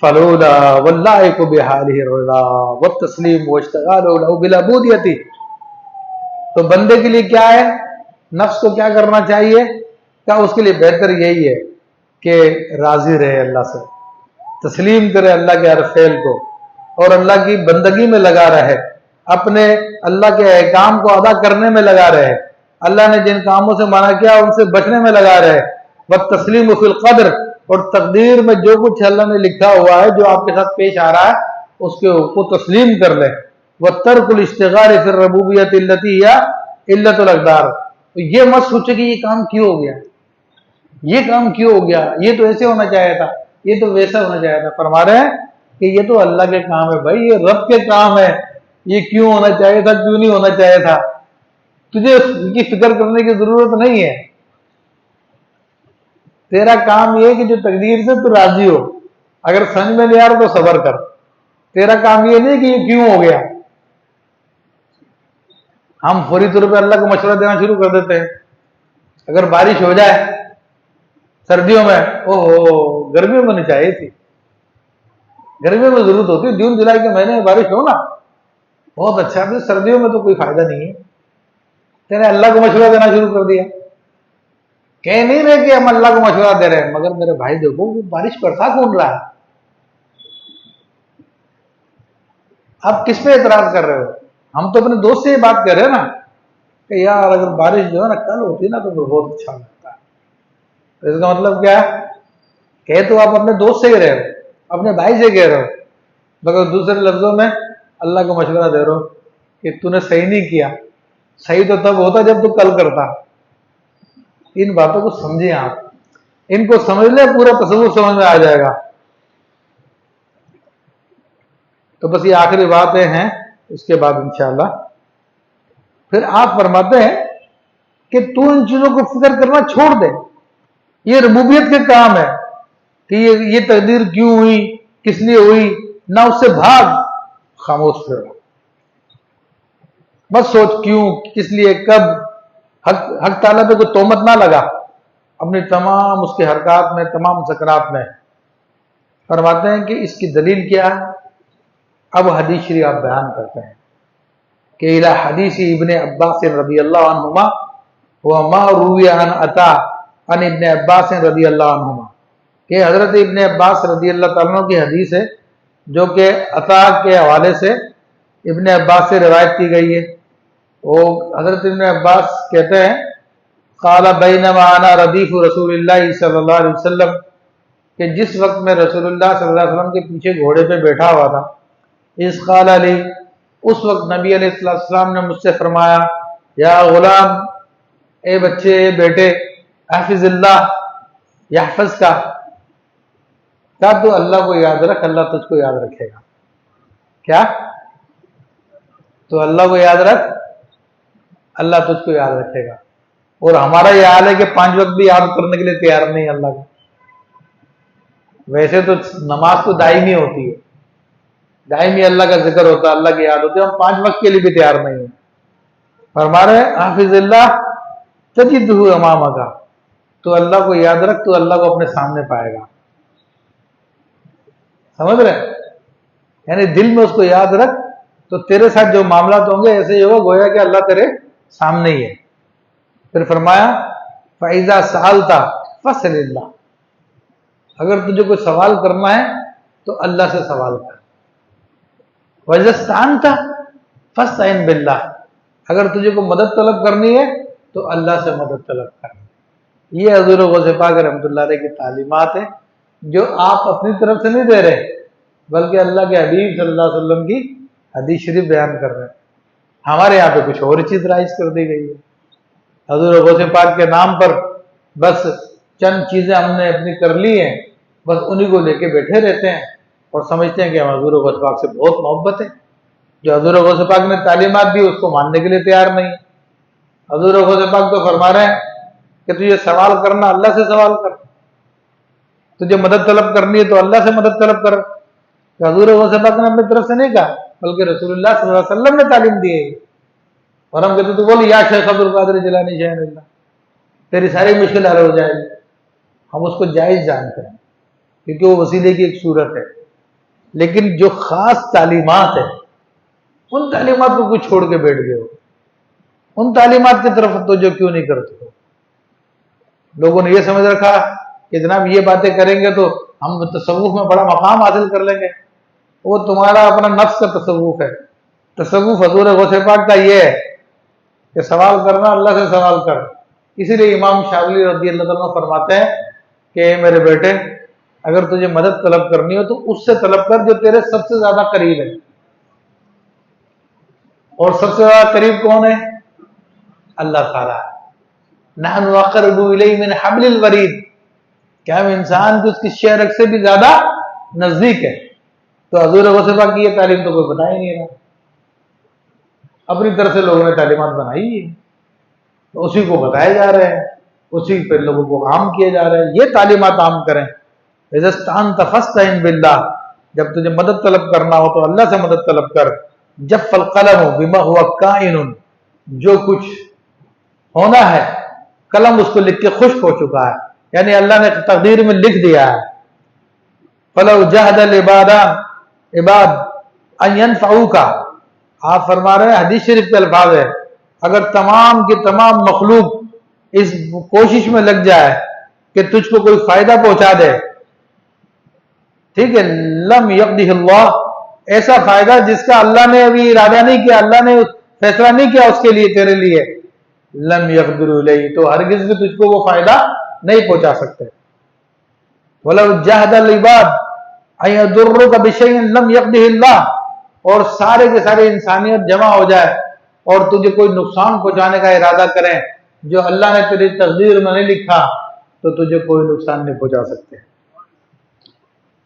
فلولا واللائق بحالہ الرضا والتسلیم واشتغال له بالعبودیۃ، تو بندے کے لیے کیا ہے، نفس کو کیا کرنا چاہیے، کیا اس کے لیے بہتر یہی ہے کہ راضی رہے اللہ سے، تسلیم کرے اللہ کے ہر فعل کو، اور اللہ کی بندگی میں لگا رہے، اپنے اللہ کے احکام کو ادا کرنے میں لگا رہے، اللہ نے جن کاموں سے منع کیا ان سے بچنے میں لگا رہے، والتسلیم فی القدر، اور تقدیر میں جو کچھ اللہ نے لکھا ہوا ہے جو آپ کے ساتھ پیش آ رہا ہے اس کو تسلیم کر لے، وترک الاشتغال فی الربوبیۃ التی ہی علت الاقدار، تو یہ مت سوچے کہ یہ کام کیوں ہو گیا، یہ کام کیوں ہو گیا، یہ تو ایسے ہونا چاہیے تھا، یہ تو ویسا ہونا چاہیے تھا۔ فرما رہے ہیں کہ یہ تو اللہ کے کام ہے بھائی، یہ رب کے کام ہے، یہ کیوں ہونا چاہیے تھا، کیوں نہیں ہونا چاہیے تھا، تجھے اس کی فکر کرنے کی ضرورت نہیں ہے۔ تیرا کام یہ ہے کہ جو تقدیر سے تو راضی ہو، اگر سمجھ میں نہیں آ رہا تو صبر کر، تیرا کام یہ نہیں کہ یہ کیوں ہو گیا۔ ہم فوری طور پہ اللہ کو مشورہ دینا شروع کر دیتے ہیں، اگر بارش ہو جائے سردیوں میں، اوہ گرمیوں میں نہیں چاہیے تھی، گرمیوں میں ضرورت ہوتی ہے، جون جولائی کے مہینے میں بارش ہو نا بہت اچھا ہے، سردیوں میں تو کوئی فائدہ نہیں ہے۔ تینے اللہ کو مشورہ دینا شروع کر دیا، کہہ نہیں رہے کہ ہم اللہ کو مشورہ دے رہے ہیں، مگر میرے بھائی دیکھو وہ بارش برسا کون رہا ہے، آپ کس پہ اعتراض کر رہے ہو؟ ہم تو اپنے دوست سے یہ بات کر رہے ہیں نا کہ یار اگر بارش جو ہے نا کل ہوتی نا تو بہت اچھا لگتا ہے، تو اس کا مطلب کیا ہے، کہ تو آپ اپنے دوست سے کہہ رہے ہو، اپنے بھائی سے کہہ رہے ہو، مگر دوسرے لفظوں میں اللہ کو مشورہ دے رہے ہو کہ تو نے صحیح نہیں کیا، صحیح تو تب ہوتا جب تو کل کرتا۔ ان باتوں کو سمجھیں، آپ ان کو سمجھ لیں، پورا تصور سمجھ میں آ جائے گا۔ تو بس یہ آخری باتیں ہیں، اس کے بعد انشاءاللہ پھر آپ فرماتے ہیں کہ تو ان چیزوں کو فکر کرنا چھوڑ دے، یہ ربوبیت کے کام ہے کہ یہ تقدیر کیوں ہوئی، کس لیے ہوئی، نہ اس سے بھاگ، خاموش پھر مت سوچ کیوں، کس لیے، کب، حق تعالیٰ پہ کوئی تہمت نہ لگا اپنی تمام اس کے حرکات میں، تمام سکنات میں۔ فرماتے ہیں کہ اس کی دلیل کیا ہے، اب حدیث شریف آپ بیان کرتے ہیں کہ الى حدیث ابن عباس رضی اللہ عنہما وما روی عن عطا عن ابن عباس رضی اللہ عنہما، کہ حضرت ابن عباس رضی اللہ تعالیٰ کی حدیث ہے جو کہ عطا کے حوالے سے ابن عباس سے روایت کی گئی ہے۔ وہ حضرت ابن عباس کہتے ہیں قال بینما انا ردیف رسول اللہ صلی اللہ علیہ وسلم، کہ جس وقت میں رسول اللہ صلی اللہ علیہ وسلم کے پیچھے گھوڑے پہ بیٹھا ہوا تھا، اس قال علی، اس وقت نبی علیہ السلام نے مجھ سے فرمایا، یا غلام، اے بچے، اے بیٹے، احفظ اللہ، یحفظ کا، کیا تو اللہ کو یاد رکھ، اللہ تجھ کو یاد رکھے گا. کیا؟ تو اللہ کو یاد رکھ، اللہ تجھ کو یاد رکھے گا. اور ہمارا یہ حال ہے کہ 5 وقت بھی یاد کرنے کے لیے تیار نہیں اللہ کو. ویسے تو نماز تو دائمی ہوتی ہے، دائمی اللہ کا ذکر ہوتا ہے، اللہ کی یاد ہوتی ہے، ہم 5 وقت کے لیے بھی تیار نہیں ہیں. فرما رہے ہیں حافظ اللہ تجدہ امامک، تو اللہ کو یاد رکھ، تو اللہ کو اپنے سامنے پائے گا. سمجھ رہے؟ یعنی دل میں اس کو یاد رکھ، تو تیرے ساتھ جو معاملات ہوں گے ایسے ہی ہوگا گویا کہ اللہ تیرے سامنے ہی ہے. پھر فرمایا فَإِذَا سَأَلْتَ فَاسْأَلِ اللَّهَ، اگر تجھے کوئی سوال کرنا ہے تو اللہ سے سوال کر. وَإِذَا اسْتَعَنْتَ فَاسْتَعِنْ بِاللَّهِ، اگر تجھے کوئی مدد طلب کرنی ہے تو اللہ سے مدد طلب کر. یہ حضور غوث پاک رحمۃ اللہ علیہ کی تعلیمات ہیں، جو آپ اپنی طرف سے نہیں دے رہے بلکہ اللہ کے حبیب صلی اللہ علیہ وسلم کی حدیث شریف بیان کر رہے ہیں. ہمارے یہاں پہ کچھ اور چیز رائج کر دی گئی ہے. حضور غوث پاک کے نام پر بس چند چیزیں ہم نے اپنی کر لی ہیں، بس انہی کو لے کے بیٹھے رہتے ہیں اور سمجھتے ہیں کہ ہم حضور غوث پاک سے بہت محبت ہے. جو حضور غوث پاک نے تعلیمات دی اس کو ماننے کے لیے تیار نہیں. حضور غوث پاک تو فرما رہے ہیں کہ تجھے سوال کرنا اللہ سے سوال کر، تجھے مدد طلب کرنی ہے تو اللہ سے مدد طلب کر. کہ حضور غوث پاک نے اپنی طرف سے نہیں کہا بلکہ رسول اللہ صلی اللہ علیہ وسلم نے تعلیم دی ہے. اور ہم کہتے تو بول یا شیخ عبد القادر جیلانی شیخ اللہ، تیری ساری مشکل حل ہو جائے گی. ہم اس کو جائز جانتے ہیں کیونکہ وہ وسیلے کی ایک صورت ہے، لیکن جو خاص تعلیمات ہے ان تعلیمات کو کچھ چھوڑ کے بیٹھ گئے ہو. ان تعلیمات کی طرف تو جو کیوں نہیں کرتے ہو؟ لوگوں نے یہ سمجھ رکھا کہ جناب یہ باتیں کریں گے تو ہم تصوف میں بڑا مقام حاصل کر لیں گے. وہ تمہارا اپنا نفس کا تصوف ہے. تصوف حضور غوث پاک کا یہ ہے کہ سوال کرنا اللہ سے سوال کر. اسی لیے امام شاذلی رضی اللہ عنہ فرماتے ہیں کہ اے میرے بیٹے، اگر تجھے مدد طلب کرنی ہو تو اس سے طلب کر جو تیرے سب سے زیادہ قریب ہے. اور سب سے زیادہ قریب کون ہے؟ اللہ تعالیٰ. نحن اقرب الیہ من حبل الورید، کہ ہم انسان کی اس کی شہ رگ سے بھی زیادہ نزدیک ہے. تو حضور غوث پاک کی یہ تعلیم تو کوئی بتا ہی نہیں رہا، اپنی طرف سے لوگوں نے تعلیمات بنائی ہے، تو اسی کو بتائے جا رہے ہیں، اسی پہ لوگوں کو عام کیے جا رہے ہیں. یہ تعلیمات عام کریں. اذا استعنت فاستعن باللہ، جب تجھے مدد طلب کرنا ہو تو اللہ سے مدد طلب کر. جف القلم بما هو کائن، جو کچھ ہونا ہے قلم اس کو لکھ کے خشک ہو چکا ہے، یعنی اللہ نے تقدیر میں لکھ دیا ہے. فلو جہد العباد ان ينفعوک، آپ فرما رہے ہیں حدیث شریف کے الفاظ ہے، اگر تمام کی تمام مخلوق اس کوشش میں لگ جائے کہ تجھ کو کوئی فائدہ پہنچا دے، ٹھیک ہے، لم یقدہ اللہ، ایسا فائدہ جس کا اللہ نے ابھی ارادہ نہیں کیا، اللہ نے فیصلہ نہیں کیا اس کے لیے تیرے لیے، لم یقدر الیہ، تو ہرگز بھی تجھ کو وہ فائدہ نہیں پہنچا سکتے. ولو جہد العباد ان یضرک بشیء لم یقدہ اللہ، اور سارے کے سارے انسانیت جمع ہو جائے اور تجھے کوئی نقصان پہنچانے کا ارادہ کریں جو اللہ نے تیری تقدیر میں نہیں لکھا، تو تجھے کوئی نقصان نہیں پہنچا سکتے.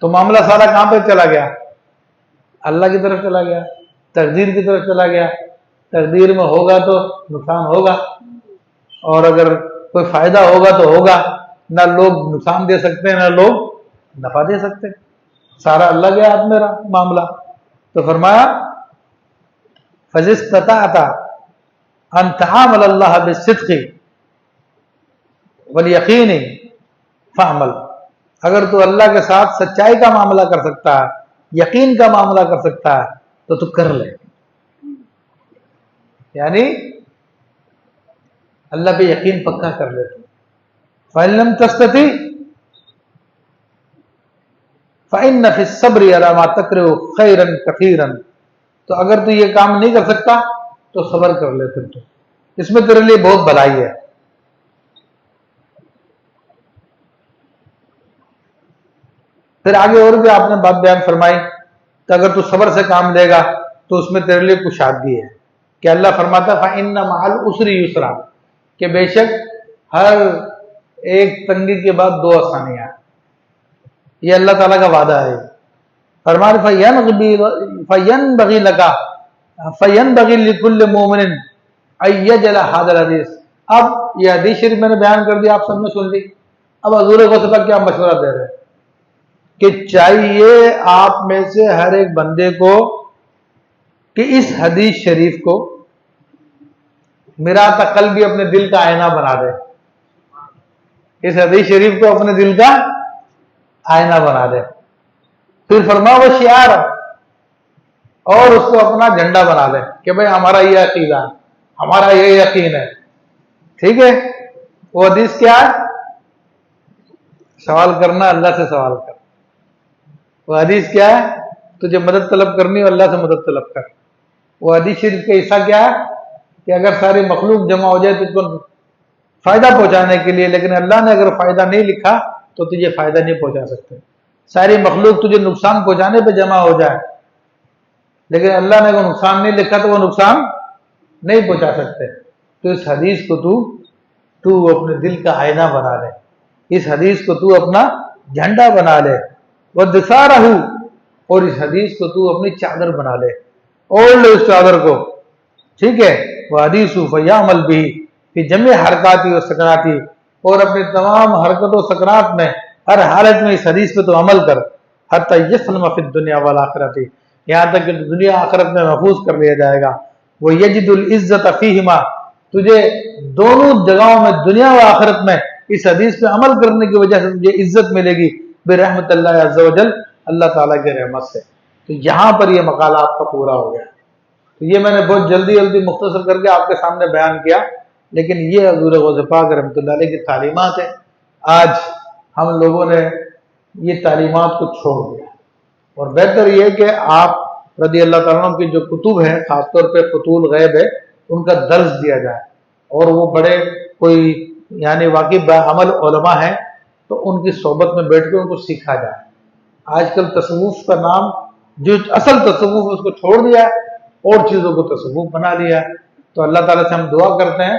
تو معاملہ سارا کہاں پہ چلا گیا؟ اللہ کی طرف چلا گیا، تقدیر کی طرف چلا گیا. تقدیر میں ہوگا تو نقصان ہوگا، اور اگر کوئی فائدہ ہوگا تو ہوگا. نہ لوگ نقصان دے سکتے ہیں نہ لوگ نفع دے سکتے، سارا اللہ کے ہاتھ میں رہا معاملہ. تو فرمایا فَإِذَا اسْتَطَعْتَ أَن تَعَامَلَ اللَّهَ بِالصِّدْقِ وَالْيَقِينِ فَاعْمَلْ، اگر تو اللہ کے ساتھ سچائی کا معاملہ کر سکتا ہے، یقین کا معاملہ کر سکتا ہے تو کر لے. یعنی اللہ پہ یقین پکا کر لیتے. فَإِن لَمْ تَسْتَطِعْ فَإِنَّ فِي الصَّبْرِ عَلَى مَا تَكْرَهُ خَيْرًا كَثِيرًا، تو اگر تو یہ کام نہیں کر سکتا تو صبر کر لے، پھر تو اس میں تیرے لیے بہت بھلائی ہے. پھر آگے اور بھی آپ نے بات بیان فرمائی کہ اگر تو صبر سے کام لے گا تو اس میں تیرے لیے کشادگی ہے، کہ اللہ فرماتا فَإِنَّ مَعَ الْعُسْرِ يُسْرًا، کہ بے شک ہر ایک تنگی کے بعد دو آسانیاں، یہ اللہ تعالیٰ کا وعدہ ہے۔ فرمان فَيَنْبَغِي لِكُلِّ مُؤْمِنٍ أَن يَجْعَلَ هَذَا الْحَدِيث، اب یہ حدیث شریف میں نے بیان کر دیا، آپ سب نے سن لی، اب حضور غوث پاک کیا مشورہ دے رہے ہیں کہ چاہیے آپ میں سے ہر ایک بندے کو کہ اس حدیث شریف کو میرا قلبی اپنے دل کا آئینہ بنا دے، اس حدیث شریف کو اپنے دل کا آئینہ بنا دے۔ پھر فرمایا وہ شعار، اور اس کو اپنا جھنڈا بنا دے کہ بھئی ہمارا یہ عقیدہ ہے، ہمارا یہ یقین ہے، ٹھیک ہے۔ وہ حدیث کیا ہے؟ سوال کرنا اللہ سے سوال کر۔ وہ حدیث کیا ہے؟ تجھے مدد طلب کرنی اور اللہ سے مدد طلب کر۔ وہ حدیث شریف کا حصہ کیا ہے کہ اگر ساری مخلوق جمع ہو جائے تجھ کو فائدہ پہنچانے کے لیے، لیکن اللہ نے اگر فائدہ نہیں لکھا تو تجھے فائدہ نہیں پہنچا سکتے۔ ساری مخلوق تجھے نقصان پہنچانے پہ جمع ہو جائے، لیکن اللہ نے اگر نقصان نہیں لکھا تو وہ نقصان نہیں پہنچا سکتے۔ تو اس حدیث کو تو اپنے دل کا آئینہ بنا لے، اس حدیث کو تو اپنا جھنڈا بنا لے، وَدِسَارَهُ، اور اس حدیث کو تو اپنی چادر بنا لے، اوڑھ لے اس چادر کو، ٹھیک ہے۔ وَحَدِيثُ فَيَعْمَلْ بِهِ فِي جَمِيعِ حرکاتی و سکناتی، اور اپنی تمام حرکت و سکنات میں ہر حالت میں اس حدیث پہ تو عمل کر، حتی یسلم فی الدنیا والآخرۃ، یہاں تک کہ دنیا آخرت میں محفوظ کر لیا جائے گا۔ وَيَجِدُ الْعِزَّةَ فِيهِمَا، تجھے دونوں جگہوں میں دنیا و آخرت میں اس حدیث پہ عمل کرنے کی وجہ سے تجھے عزت ملے گی، برحمت اللہ عز و جل، اللہ تعالیٰ کے رحمت سے۔ تو یہاں پر یہ مقالہ آپ کا پورا ہو گیا۔ تو یہ میں نے بہت جلدی مختصر کر کے آپ کے سامنے بیان کیا، لیکن یہ حضور غوث پاک رحمۃ اللہ علیہ کی تعلیمات ہیں۔ آج ہم لوگوں نے یہ تعلیمات کو چھوڑ دیا، اور بہتر یہ کہ آپ رضی اللہ تعالیٰ عنہ کی جو کتب ہیں، خاص طور پہ فتول غیب ہے، ان کا درس دیا جائے، اور وہ بڑے کوئی یعنی واقعی بعمل علماء ہیں تو ان کی صحبت میں بیٹھ کے ان کو سیکھا جائے۔ آج کل تصوف کا نام جو اصل تصوف اس کو چھوڑ دیا ہے، اور چیزوں کو تصوف بنا لیا ہے۔ تو اللہ تعالیٰ سے ہم دعا کرتے ہیں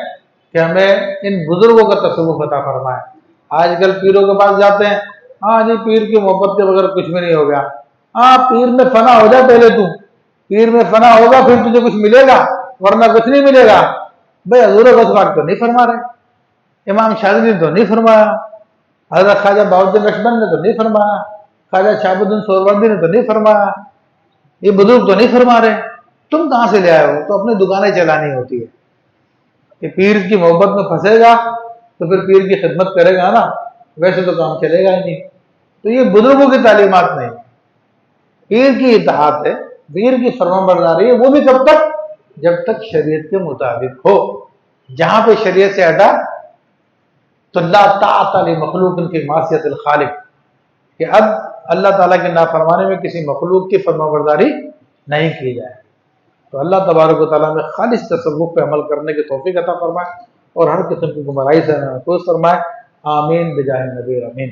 کہ ہمیں ان بزرگوں کا تصوف عطا فرمائے۔ آج کل پیروں کے پاس جاتے ہیں، ہاں جی پیر کی محبت کے بغیر کچھ بھی نہیں ہو گیا، ہاں پیر میں فنا ہو جائے پہلے، تو پیر میں فنا ہوگا پھر تجھے کچھ ملے گا، ورنہ کچھ نہیں ملے گا۔ بھائی حضور غوث پاک تو نہیں فرما رہے، امام شاذلی نے تو نہیں فرمایا، حضرت خواجہ بہاؤالدین نقشبند نے تو نہیں فرمایا، خواجہ شہاب الدین سہروردی نے تو نہیں فرمایا، یہ بزرگ تو نہیں فرما رہے، تم کہاں سے لے آئے ہو؟ تو اپنی دکانیں چلانی ہوتی ہے کہ پیر کی محبت میں پھنسے گا تو پھر پیر کی خدمت کرے گا نا، ویسے تو کام چلے گا ہی نہیں۔ تو یہ بزرگوں کی تعلیمات نہیں، پیر کی اطاعت ہے، پیر کی فرمانبرداری ہے، وہ بھی کب تک؟ جب تک شریعت کے مطابق ہو۔ جہاں پہ شریعت سے ہٹا تو لا طاعت لمخلوق فی معصیت الخالق، کہ اب اللہ تعالیٰ کے نافرمانی میں کسی مخلوق کی فرمانبرداری نہیں کی جائے۔ تو اللہ تبارک و تعالیٰ میں خالص تصوف پہ عمل کرنے کی توفیق عطا فرمائے، اور ہر قسم کی گمراہی سے محفوظ فرمائے۔ آمین بجاہ نبی امین۔